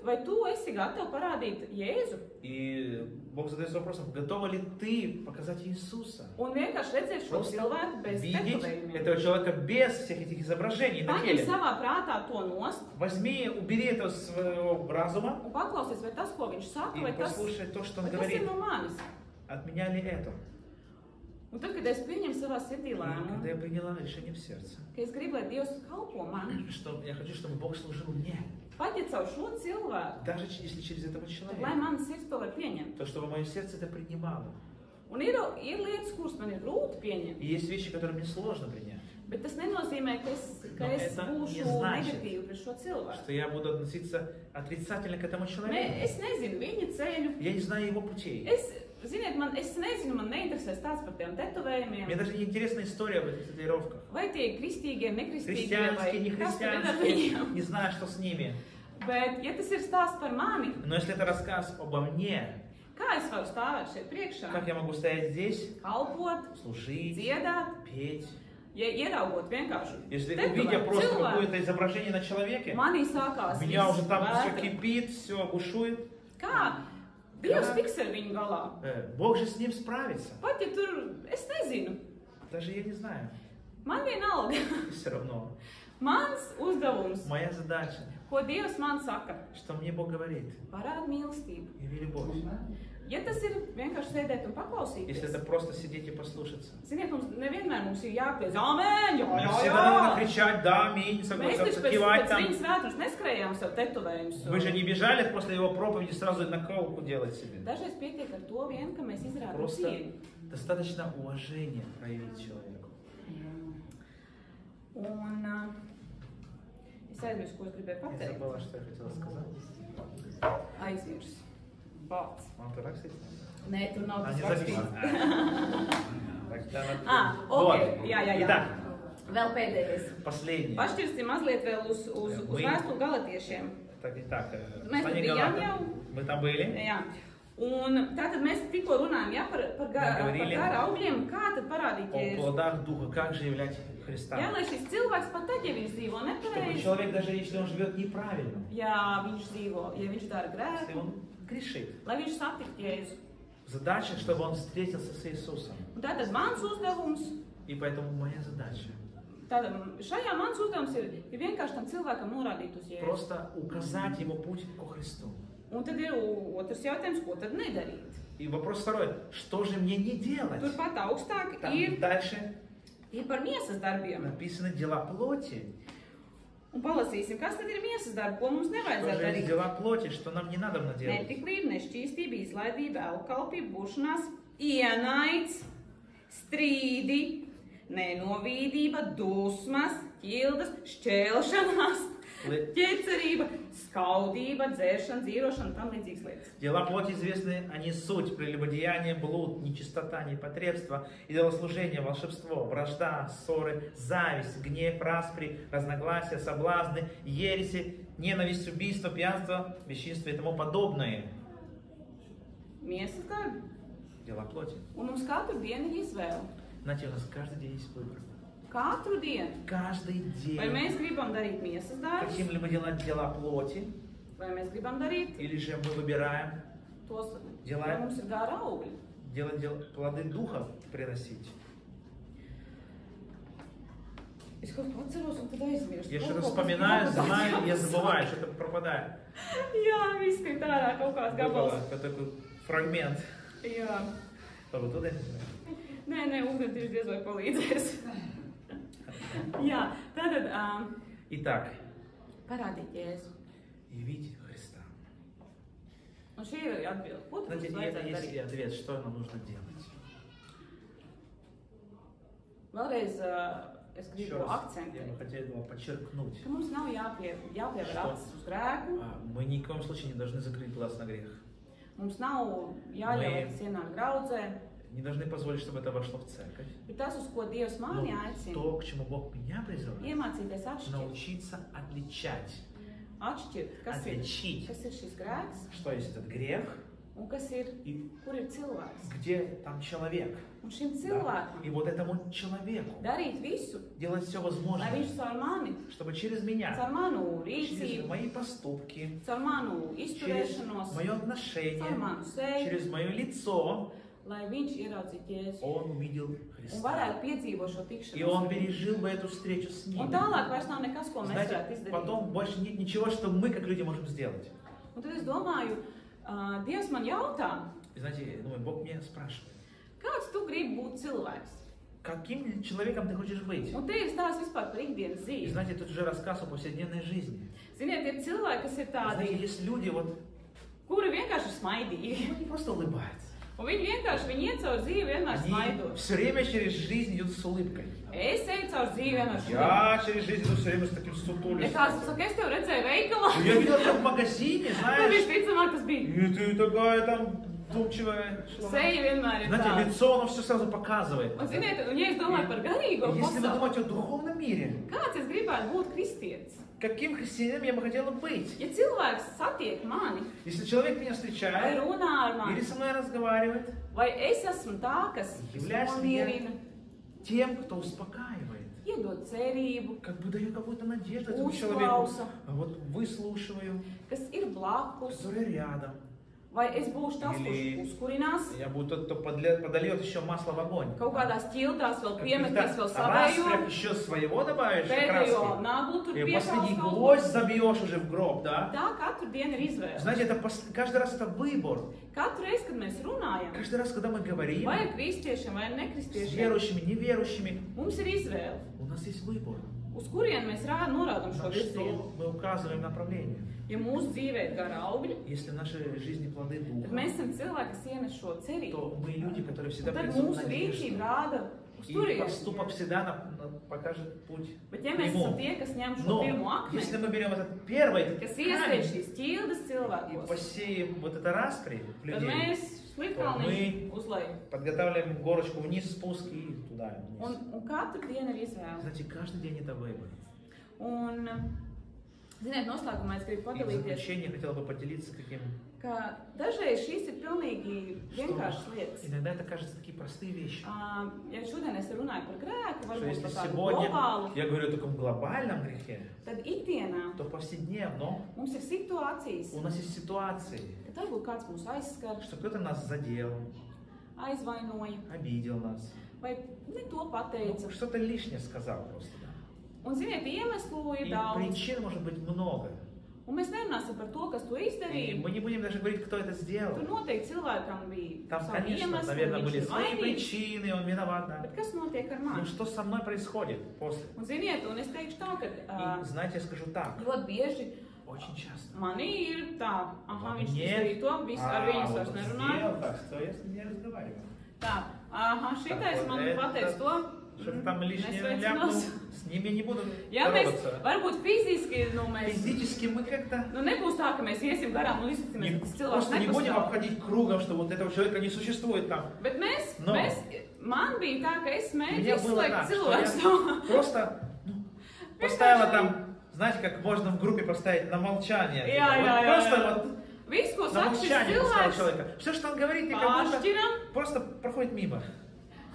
vai tu esi gatava parādīt Jēzu?
И Бог задается вопросом, готова ли ты показать Иисуса?
Un vienkārši redzēt šo
Просто
cilvēku bez
видеть
tetovējumiem.
этого человека без всех этих изображений на
Paņem
теле.
savā prātā to nost
Возьми, убери это из своего разума
un paklausies, vai tas, ko viņš saka,
и
vai tas,
послушай то, что он
vai tas
говорит.
ir no manis.
От меня ли это?
Un tad, kad es pieņemu savā sirdī
И когда
lēmumu,
я приняла решение в сердце,
ka es gribu, lai Dievs kalpo man,
что я хочу, чтобы Бог служил мне,
pat ja caur šo cilvēku,
даже если через этого
tad lai
человека,
man sirds to var pieņemt.
то чтобы мое сердце это принимало.
Un ir lietas, kuras man ir grūti pieņemt,
И есть вещи, которые мне сложно принять.
bet tas nenozīmē, ka
No,
es
это
būšu
не значит,
negatīvi pret šo cilvēku.
Что я буду относиться отрицательно к этому человеку.
Es nezinu viņa ceļu,
Я не знаю его путей.
Ziniet, es nezinu, man neinteresē stāsts par tiem tetovējumiem.
Мне даже не интересна история об этих татуировках.
Vai tie kristīgie, nekristīgie,
Христианские,
vai
не
kas tur ir ar
христианские,
viņiem.
не знаю, что с ними.
Bet, ja tas ir stāsts par mani,
Но если это рассказ обо мне,
kā es varu stāvēt šeit priekšā?
как я могу стоять здесь,
Kalpot,
служить,
dziedāt,
петь?
ja ieraugot vienkārši
Если
tetovētu
увидя просто
cilvēku,
какое-то изображение на человеке,
manī sākās
у меня
viss
уже там все
vētra.
кипит, все бушует.
Kā? Dievs tiks ar viņu galā.
Бог же с ним справится.
Pat ja tur, es nezinu,
Даже я не знаю.
man vienalga.
Все равно.
Mans uzdevums,
Моя задача,
ko Dievs man saka,
что мне Бог говорит.
parāda mīlestību.
Или любовь.
Ja tas ir vienkārši sēdēt un
Если это
paklausīties,
просто сидеть и послушаться.
ziniet, nevienmēr mums ir jākliedz, amēn,
Не
jā,
всегда надо
jā.
кричать, да, аминь,
Mēs taču
соглашаться,
pēc
кивать там.
viņas vētras neskrējām savu tetovējumus.
Вы же не бежали после его проповеди сразу наколку делать себе.
Dažreiz pietiek ar to vien, ka mēs izrādām
Просто
cieņu.
достаточно уважения проявить человеку.
Un es aizmirsu, ko es gribēju
Я
pateikt.
забыла, что я хотела сказать.
Aizmirsu. Bāc.
Вам туда, кстати?
Nē, tur nav
А,
tas
не
rakstīts.
записано.
Ok,
Вот.
jā.
Итак,
Vēl pēdējais.
последнее.
Pašķirsim mazliet vēl uz vēstuli galotiešiem.
Так, итак,
Mēs tur
послание
bijām
Галатам.
jau.
Мы там были.
Jā. Un tātad mēs tikko runājam, jā, par
говорили
gara augļiem, kā tad parādīt
О
Jēzu.
плодах Духа, как же являть Христа.
Jā, lai šis cilvēks pat tad, ja viņš dzīvo
Чтобы
nepareizi,
человек, даже если он живет неправильно,
ja viņš dara
если
grēku,
он грешит,
lai viņš satiktu Jēzu.
задача, чтобы он встретился с Иисусом.
Un tātad mans uzdevums,
И поэтому моя задача
šajā mans uzdevums ir vienkārši tam cilvēkam norādīt uz Jēzu.
просто указать ему путь ко Христу.
Un tad ir otrs jautājums, ko tad nedarīt.
И вопрос второй, что же мне не делать?
Turpat augstāk
Там
ir
дальше
par miesas darbiem.
написано дела плоти.
Un palasīsim, kas tad ir miesas darbi, ko mums
Что
nevajadzētu
же есть
darīt.
дела плоти, что нам не надо делать?
Netiklība, nešķīstība, izlaidība, elkalpība, bušanās, ienaids, strīdi, nenovīdība, dusmas, ķildas, šķelšanās, ķecerība, skaudība, dzēršana, dzīvošana un tam līdzīgas lietas.
Дела плоти известны, они суть, прелюбодеяние, блуд, нечистота, непотребство, идолослужение, волшебство, вражда, ссоры, зависть, гнев, распри, разногласия, соблазны, ереси, ненависть, убийство, пьянство, бесчинство и тому подобное.
Miesas darbi.
Дела плоти.
Un mums katru dienu ir izvēle.
Знаете, у нас каждый день есть выбор.
Katru dienu.
Каждый
Vai
день.
mēs gribam darīt miesas darbus,
Хотим ли мы делать дела плоти,
vai mēs gribam darīt
или же мы выбираем
tos,
Dela-
vai mums ir gara augļi.
делать плоды Духа приносить.
Es kaut ko atceros un tad aizmirstu.
Я
Kaut
что-то
ko, kas
вспоминаю,
bija
знаю, я
jāpasaka.
забываю, что-то пропадает.
Jā, viss krīt ārā kaut kāds gabals.
Выпало такой фрагмент.
Jā.
Labi, tu
Nē, ūdeni tieši diez vai palīdzēs. Jā, tātad
Итак,
parādīt Jēzu.
явить Христа.
Un šī ir atbilde. Ko tad
Знаете,
mums
это
vajadzētu
есть и
darīt?
ответ, что нам нужно делать.
Vēlreiz es
Еще
gribu
раз, я
akcentēt,
бы хотел подчеркнуть,
ka mums nav jāpievēr
Что?
acis uz grēku.
мы ни в коем случае не должны закрыть глаз на грех.
Mums nav jāļauj tas ienākt draudzē.
Не должны позволить, чтобы это вошло в церковь.
Bet tas, uz ko Dievs mani
Но
aicina,
то, к чему Бог меня призывает,
iemācīties atšķirt.
научиться отличать.
Atšķirt,
Отличить,
kas ir šis grēks
что есть этот грех
un kas ir,
и
kur ir cilvēks.
где там человек.
Un šim
Да?
cilvēkam
И вот этому человеку
darīt visu,
делать все
lai
возможное,
viņš caur mani,
чтобы через меня,
caur manu
через
rīcību,
мои поступки,
caur manu
через
izturēšanos,
мое
caur
отношение,
manu seju,
через мое лицо,
lai viņš ieraudzītu Jēzu
он увидел
un
Христа.
varētu piedzīvot šo
И он
tikšanos.
пережил бы эту встречу с
Un
ним.
tālāk vairs nav nekas, ko mēs varētu
Знаете,
izdarīt.
потом больше нет ничего, что мы как люди можем сделать.
Un tad es domāju, Dievs man jautā,
И знаете, думаю, Бог меня спрашивает,
kāds tu gribi būt cilvēks?
каким человеком ты хочешь быть?
Un te ir stāsts vispār par ikdienas
И
dzīvi.
знаете, тут уже рассказ о повседневной жизни.
Ziniet, ir cilvēki, kas ir
Знаете,
tādi,
есть люди, вот,
kuri vienkārši ir smaidīgi.
они просто улыбаются.
Un viņi vienkārši iet caur dzīvi vienmēr
Они
smaidot.
все время через жизнь идут с улыбкой.
Es eju caur dzīvi vienmēr šodien.
Я через жизнь иду все время с таким
Ja
сутулистым.
kāds saka, es tev redzēju veikalā,
Я видел тебя в магазине,
tad
знаешь,
viņš ticamāk tas bija.
и ты такая там вдумчивое.
Seja vienmēr ir
Знаете,
tāda.
лицо, оно все сразу показывает.
Un, ziniet, un, ja es domāju par garīgo
Если вы
pasauli,
думаете о духовном мире,
kāds es gribētu būt kristietis?
каким христианином я бы хотела быть?
Ja cilvēks satiek mani,
Если человек меня
vai
встречает
runā ar
или
mani,
со мной разговаривает,
vai es esmu tā, kas
Являюсь
nomierina,
тем, кто успокаивает,
iedod cerību,
как бы даю какую-то надежду этому человеку,
uzklausa,
а вот выслушиваю,
kas ir blakus,
который рядом.
vai es būšu tas,
Или-
kurš uzkurinās,
Я буду тот, кто подольет еще масло в огонь.
kaut kādās ķiltās vēl
Как
piemetīs
когда
vēl savējo,
распрях еще своего добавишь,
pēdējo
краски,
naglu tur
и последний
piekāpst kaut ko.
гвоздь забьешь уже в гроб, да?
Tā katru dienu ir izvēle.
Знаете, это каждый раз это выбор.
Katru reizi, kad mēs runājam,
Каждый раз, когда мы говорим
vai ar kristiešiem, vai ar
с
nekristiešiem,
верующими, неверующими,
mums ir izvēle.
у нас есть выбор.
Uz kurien mēs norādām šo
На
virzienu?
что мы указываем направление.
Ja mūsu dzīvē ir gara augļi,
Если в нашей жизни плоды
tad
Духа,
mēs esam cilvēki, kas ienes šo cerību.
то мы люди, которые всегда
Un tad
принесут
mūsu rīcība
надежду.
rāda uz
И
turieni.
поступок всегда покажет путь
Bet ja
к
mēs esam
нему.
tie, kas ņem šo
Но
pirmo
если
akmeni,
мы берем этот первый
kas
камень
iestrēž šīs ķildes
и
cilvēkos,
посеем вот это распри
tad
людей,
mēs slitkalniņu
мы-
uzlējam.
подготавливаем горочку вниз, спуск и туда вниз.
Un katru dienu ir izvēle.
Знаете, каждый день это выбор.
Un, ziniet, noslēgumā es gribu
И в
padalīties,
заключение хотел бы поделиться каким,
ka dažreiz šīs ir pilnīgi vienkāršas lietas.
иногда это кажется такие простые вещи.
Ja šodien es runāju par grēku,
Что
varbūt
если
par tādu
сегодня
globālu,
я говорю о таком глобальном грехе,
tad ikdienā
то повседневно
mums ir situācijas,
у нас есть ситуации,
kad varbūt kāds mūs aizskar,
что кто-то нас задел,
aizvainoja
обидел нас,
vai ne to
ну,
pateica.
что-то лишнее сказал просто. Да.
Un, ziniet, iemeslu ir
И
daudz.
причин может быть много.
Un mēs nerunāsim par to, kas to
И
izdarīja.
мы не будем даже говорить, кто это сделал.
Tur noteikti cilvēkam bija
Там,
savi
конечно,
iemesli,
наверное,
viņš
были
ir
свои
vainīgs.
причины, он виноват, да.
Bet kas notiek ar
Ну
mani?
что со мной происходит после?
Un, ziniet, un es teikšu tā, ka
И знаете, я скажу так,
ļoti bieži
очень часто.
manī ir tā, aha, viņš
Нет.
izdarīja to, visu ar viņu es
вот
vairs
он
nerunāju.
сделал так, что я с ним не разговариваю.
Tā, aha, šitais
Так,
man
вот
pateica
это-
to.
Что-то там лишнее ляпнул,
Nesveicinos.
с ним я не буду
Ja mēs,
бороться.
varbūt fiziski, nu mēs,
Физически мы как-то
nu nebūs tā, ka mēs iesim garām un izskatīsimies, ka tas cilvēks
просто не будем
nepastāv.
обходить кругом, что вот этого человека не существует там.
Bet mēs,
No.
man bija tā, ka es
У меня
mēģināju
было
izslēgt
так, что
cilvēku
я
no.
просто поставила там, знаете, как можно в группе поставить на молчание.
Jā,
Вот
jā, jā,
просто
jā.
вот
Viss, ko
на
saka šis
молчание поставила
cilvēks,
человека. Все, что он говорит, и как будто
pāršķiram,
просто проходит мимо.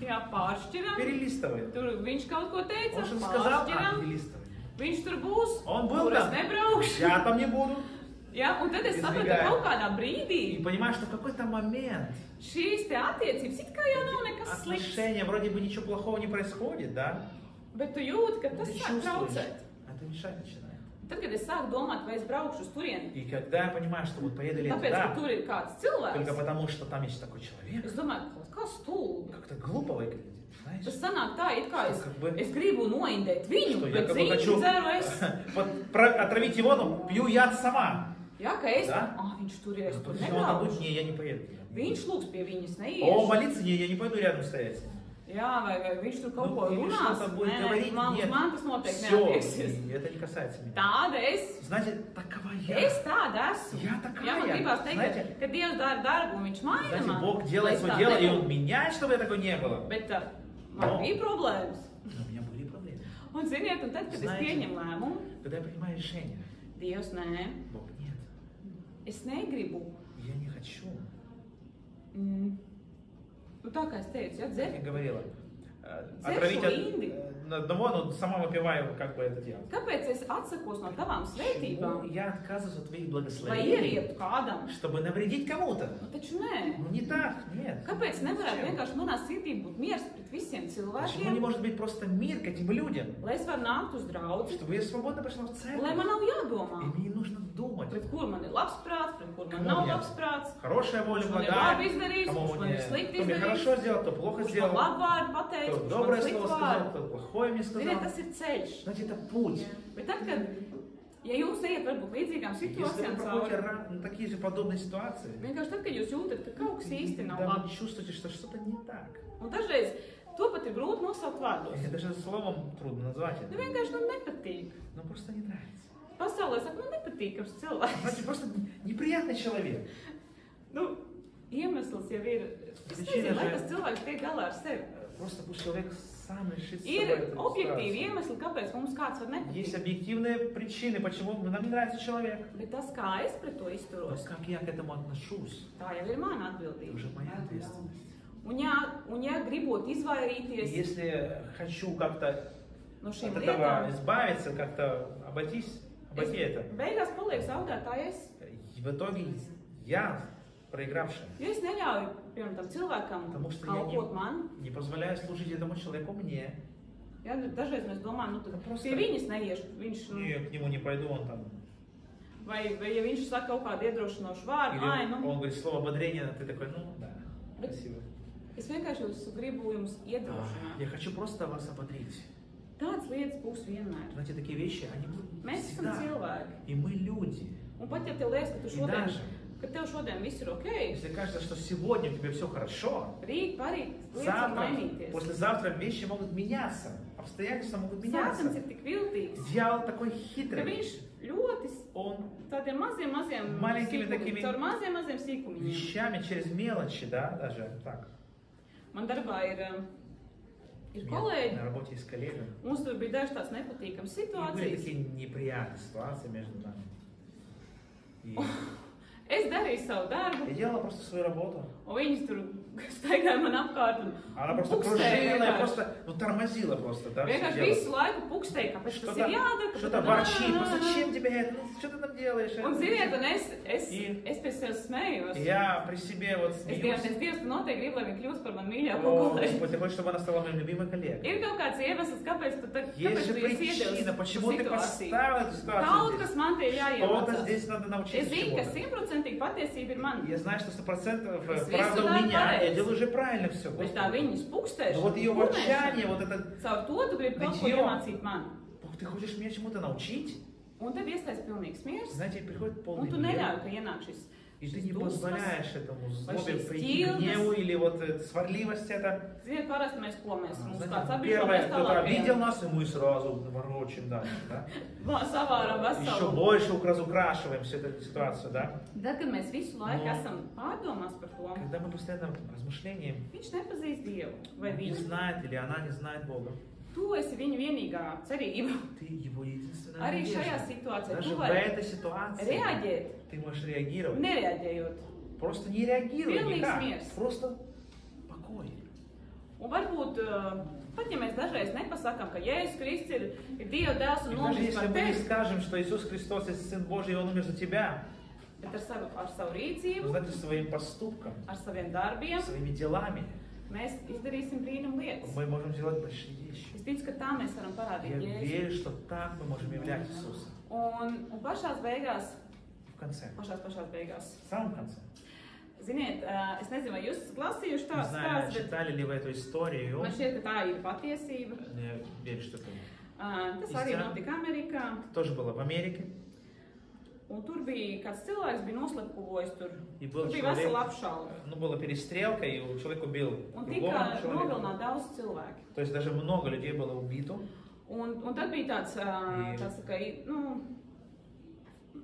jā, pāršķiram,
Перелистывает.
tur viņš kaut ko teica,
Он что-то сказал,
pāršķiram,
перелистывает.
viņš tur būs,
Он был
tur es
там.
nebraukšu.
Я там не буду.
Jā, un tad es sapratu, ka
Izbēgāju.
kaut kādā
И
brīdī
понимаю, что в какой-то момент
šīs te attiecības it kā jau nav nekas slikts,
отношения, вроде бы ничего плохого не происходит, да?
bet tu jūti, ka
Но
tas
ты
sāk
чувствуешь,
traucēt.
это мешать начинает.
Tad, kad es sāku domāt, vai es braukšu uz turieni,
И когда я понимаю, что вот поеду ли я
tāpēc, ka
туда,
tur ir kāds
только
cilvēks,
потому, что там есть такой человек,
es domāju, ka kas stulbi.
как-то глупо выглядит, знаешь?
Tas sanāk tā, it kā
Как бы-
es gribu noindēt viņu,
Что я
bet
как бы
zīmi
хочу
dzeru es.
отравить его, но пью яд сама.
Jā, ka es,
Да?
viņš tur ir, es tur
Если он там будет,
nebraukšu.
не, я не поеду.
Viņš lūgs pie viņas,
О,
neiešu.
молиться, не, я не пойду рядом стоять.
Jā, vai viņš tur kaut
Ну,
ko
или
runās.
что-то будет
Nē,
говорить,
man,
нет.
man tas noteikti
Все,
neattieksies.
это не касается меня.
Tāda es.
Знаете, такова я.
Es tāda esmu.
Jā, tā kā
Jā, man
jā.
gribās teikt,
Знаете,
ka Dievs dara darbu un viņš maina
Знаете,
mani.
Бог
lai
делает
es
свое
tā
дело, и
nebūtu.
Он меняет, чтобы я такой не было.
Bet man
No.
bija problēmas.
Но у меня были проблемы.
Un ziniet, un tad, kad es
Знаете.
pieņemu lēmumu,
Когда я принимаю решение,
Dievs, nē,
Бог, нет,
es negribu.
я не хочу.
Nu, tā kā es teicu, ja,
Как
dzer.
я говорила,
Dzeršu
отравить
indi.
одного, но сама выпиваю, как бы это делать.
Kāpēc es atsakos no tavām svētībām,
Почему я отказываюсь от твоих
lai
благословений,
ierietu kādam?
чтобы навредить кому-то?
Nu, taču nē.
Ну не так, нет.
Kāpēc nevarētu
Зачем?
vienkārši manā sirdī būt miers pret visiem
Почему не
cilvēkiem,
может быть просто мир к этим людям?
lai es varu nākt uz draugu,
Чтобы я свободно пошла в
lai
церковь.
man nav jādomā,
И мне не нужно думать.
pret kur man ir labs prāts, pret kur man
Кому
nav
мне
labs prāts,
хорошая воля,
kurš man ir
благая,
labi izdarījis,
кому
kurš man
мне,
ir slikti
кто мне
izdarījis,
хорошо сделал, кто плохо
kurš man
сделал,
labu vārdu pateica,
кто
kurš man
доброе
sliktu
слово сказал,
vārdu.
кто плохое мне сказал.
Ziniet, tas ir ceļš.
Знаете, это путь.
Bet tad, kad, ja jūs ejat varbūt līdzīgām
Если вы
situācijām
проходите
cauri,
такие же подобные ситуации,
vienkārši tad, kad jūs jūtat, ka kaut kas īsti nav
когда
labi,
вы чувствуете, что что-то не так.
un dažreiz to pat ir grūti nosaukt vārdos.
И даже словом трудно назвать
Nu,
это.
vienkārši man nepatīk.
Но просто не нравится.
Pasaulē saka, man nepatīkams cilvēks.
Значит, просто неприятный человек.
Nu, Iemesls jau ir, es nezinu, lai tas cilvēks tiek galā ar sevi.
Просто пусть человек сам решит с собой
Ir
эту
objektīvi
ситуацию.
iemesli, kāpēc mums kāds var
Есть
nepatikt.
объективные причины, почему нам не нравится человек.
Bet tas, kā es pret to
Но
izturos,
как я к этому отношусь,
tā jau ir mana
это
atbildība.
уже моя ответственность.
Un ja gribot
И
izvairīties
если хочу как-то
no šīm
от этого
lietām,
избавиться, как-то обойти это,
beigās paliek zaudētājs.
и в итоге я проигравший.
Jo es neļauju, piemēram, tam cilvēkam
Потому что
kalpot man.
не позволяю служить этому человеку мне.
Ja, dažreiz mēs domājam, nu tad
Просто-
pie viņas neiešu. Viņš, nu,
Я к нему не пойду, он там.
vai ja viņš saka kaut kādu iedrošinošu vārdu,
Или
ai,
он
nu,
говорит слово ободрения, ты такой, ну да,
Bet-
спасибо.
es vienkārši jūs gribu jums iedrošināt.
Я хочу просто вас ободрить.
Tādas lietas būs vienmēr.
Знаете, такие вещи, они будут
Mēs esam
всегда.
cilvēki.
И мы люди.
Un pat ja tev liekas, ka,
И даже,
tev šodien viss ir ok,
если кажется, что сегодня у тебя все хорошо,
rīt, parīt, lietas var
завтра,
mainīties.
послезавтра вещи могут меняться, обстоятельства могут меняться.
Sātans ir tik viltīgs,
Дьявол такой
ka
хитрый.
viņš ļoti
Он
tādiem maziem
Маленькими
sīkumiem,
такими
caur maziem sīkumiem.
вещами, через мелочи, да, даже так.
Man darbā ir
На
kolēģi,
работе с коллегами.
mums tur bija dažas tādas nepatīkamas
И были
situācijas.
такие неприятные ситуации между нами. И
Es darīju savu darbu,
я делала просто свою работу.
un viņas tur staigāja man apkārt un
Она просто
pukstēja
кружила, и
vienkārši.
просто, ну, тормозила просто, да, всё
Vienkārši
дело.
visu laiku pukstēja, kāpēc tas
Что-то,
ir jādara.
что-то
kāpēc-
ворчит, ну зачем тебе это, ну что ты там делаешь?
Un ziniet, un es
И-
pie sevis smējos.
И я при себе вот
Es
смеюсь.
Dievs, tu noteikti gribi, lai viņa kļūst par manu mīļāko
О,
kolēģi.
Господи, ты хочешь, чтобы она стала моим любимой коллегой?
Ir kaut kāds iemesls, kāpēc
Есть
kāpēc
же
tu esi iedevis
причина, почему ты
situāciju.
поставила эту
Kaut
ситуацию
kas
здесь.
man te ir
Что-то
jāiemācās.
здесь надо
Es
научиться
zinu, ka
чему-то.
100% patiesība ir man.
Я знаю, что 100%
Es visu
правда у
daru
меня, я
pareizi.
делаю уже правильно все.
Bet tā viņas
Но
pukstēšana,
вот ее ворчание, вот это,
caur to tu gribi kaut ko
Nitjo.
iemācīt man.
Бог, ты хочешь меня чему-то научить?
Un tad iestājas pilnīgs miers.
Знаете, приходит полный
Un tu
мир,
neļauj, ka ienāk šis
и ты не
dusmas.
позволяешь этому злобе
Vai šis
прийти к
ķildes.
гневу или вот сварливость это.
Ziniet, parasti mēs ko mēs mums kāds
Знаете,
apbišo,
первое,
mēs
кто-то
tālāk
обидел нас, и мы сразу ворочим дальше, да?
savāram
Еще
veselu.
больше разукрашиваем всю эту ситуацию, да?
Tad, kad mēs visu laiku
No.
esam pārdomās par to,
Когда мы постоянно размышлением,
viņš nepazīst Dievu vai
он не
viņu.
знает или она не знает Бога,
Tu esi viņa vienīgā cerība.
ты его единственная
Arī šajā
надежда.
situācijā
Даже
tu
в
vari
этой ситуации
reaģēt,
ты можешь реагировать.
nereaģējot.
Просто не реагируй
Pilnīgs
никак.
miers.
Просто покой.
Un varbūt, pat ja mēs dažreiz nepasakām, ka Jēzus Kristus ir Dieva dēls un
И даже
nomiris
если
par
мы не
tevi,
скажем, что Иисус Христос есть Сын Божий, и Он умер за тебя,
bet ar savu
но
rīcību,
знаете, своим поступком,
ar saviem darbiem,
своими делами,
mēs izdarīsim brīnumu lietas.
мы можем сделать большие вещи.
Es ticu, ka tā mēs varam
Я
parādīt Jēzu.
верю, что так мы можем являть Иисуса.
Un pašās beigās,
В конце.
pašās beigās,
В самом конце.
ziniet, es nezinu, vai jūs esat lasījuši
Не
tās
знаю,
stāstus, bet
читали ли вы эту историю.
man šķiet, ka tā ir patiesība.
Я верю, что это
Tas arī
Īstenībā.
notika Amerikā.
тоже было в Америке.
Un tur bija kāds cilvēks, bija noslepkavojis tur.
И был
Tur bija
человек,
vesela apšauba.
ну, была перестрелка, и человек убил
Un
другого
tika
человека.
nogalināti daudz cilvēku.
То есть даже много людей было убито.
Un tad bija tāds tā kā, nu,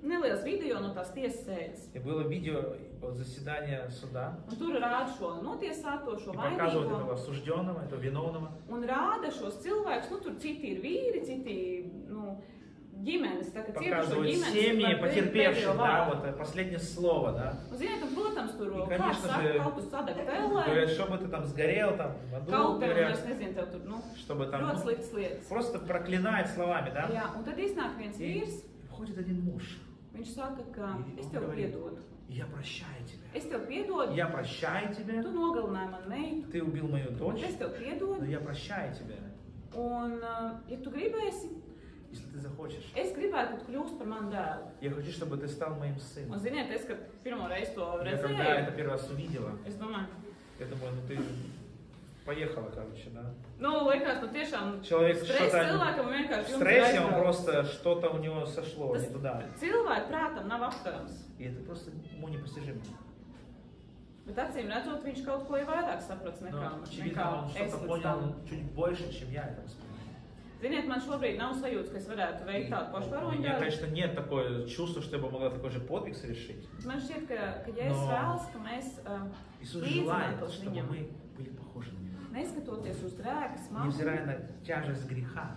neliels video no tās tiesas sēdes.
И было видео от заседания суда.
Un tur rāda šo notiesāto, šo
И показывают
vainīgo.
этого осужденного, этого виновного.
Un rāda šos cilvēkus, nu, tur citi ir vīri, citi, nu, ģimenes, tā kā cietušo
Показывают
ģimenes.
семьи
par
потерпевших,
pēdējo
да,
vārdu.
вот последнее слово, да.
Un, ziniet, un, protams, tur
И,
kāds
конечно
saka,
же,
kaut kas sadeg tellē,
Говорят, чтобы ты там сгорел, там, в аду,
kaut tev,
говорят,
es nezinu, tev tur, nu,
чтобы там,
ļoti
ну,
sliktas lietas.
просто проклинает словами, да.
Jā, un tad iznāk viens
И
vīrs,
входит один муж,
viņš saka, ka
И
es
он
tev
говорит,
piedodu.
и я прощаю тебя.
Es tev piedodu,
Я прощаю тебя,
tu nogalināji manu meitu,
ты убил мою дочь,
es tev
но
piedodu,
я прощаю тебя,
un, ja tu gribēsi,
если ты захочешь.
es gribētu, ka tu kļūst par manu dēlu.
Я хочу, чтобы ты стал моим
Un,
сыном.
ziniet, es, kad pirmo reizi to
Я когда
redzēju,
это первый раз увидела,
es domāju,
я думаю, ну ты поехала, короче, да.
nu, liekas, nu tiešām
Человек
stress
что-то
cilvēkam
в
vienkārši jums
стрессе, он
aizbrauc.
просто что-то у него сошло
Tas
не туда.
cilvēku prātam nav aptverams.
И это просто уму непостижимо.
Bet acīm redzot, viņš kaut ko ir vairāk saprats nekā,
Но,
nekā
очевидно, он
es
что-то
līdz
понял
tam.
чуть больше, чем я это воспринимаю.
Ziniet, man šobrīd nav sajūtas, ka es varētu veikt tādu pašu
У
varoņu
меня,
darbu.
конечно, нет такое чувства, что я бы могла такой же подвиг совершить.
Man šķiet, ka Jēzus
No.
vēlas, ka mēs
Иисус желает,
līdzinātos
чтобы
viņam,
мы были похожи на Него.
neskatoties uz grēku smagumu,
Невзирая на тяжесть греха,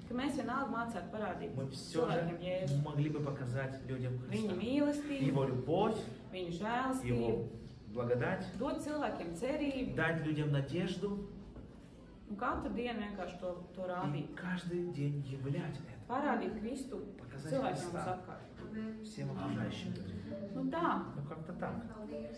ka mēs vienalga mācētu parādīt
мы все
cilvēkiem
же
Jēzu.
могли бы показать людям
Viņa
Христа.
mīlestību,
Его любовь,
viņa žēlastību,
Его благодать,
dot cilvēkiem cerību
дать людям надежду
un katru dienu vienkārši to rādīt.
и каждый день являть это
Parādīt Kristu
Показать
cilvēkiem uz
Христа.
apkārt.
всем окружающим людям.
Nu tā.
Ну как-то так.
Paldies!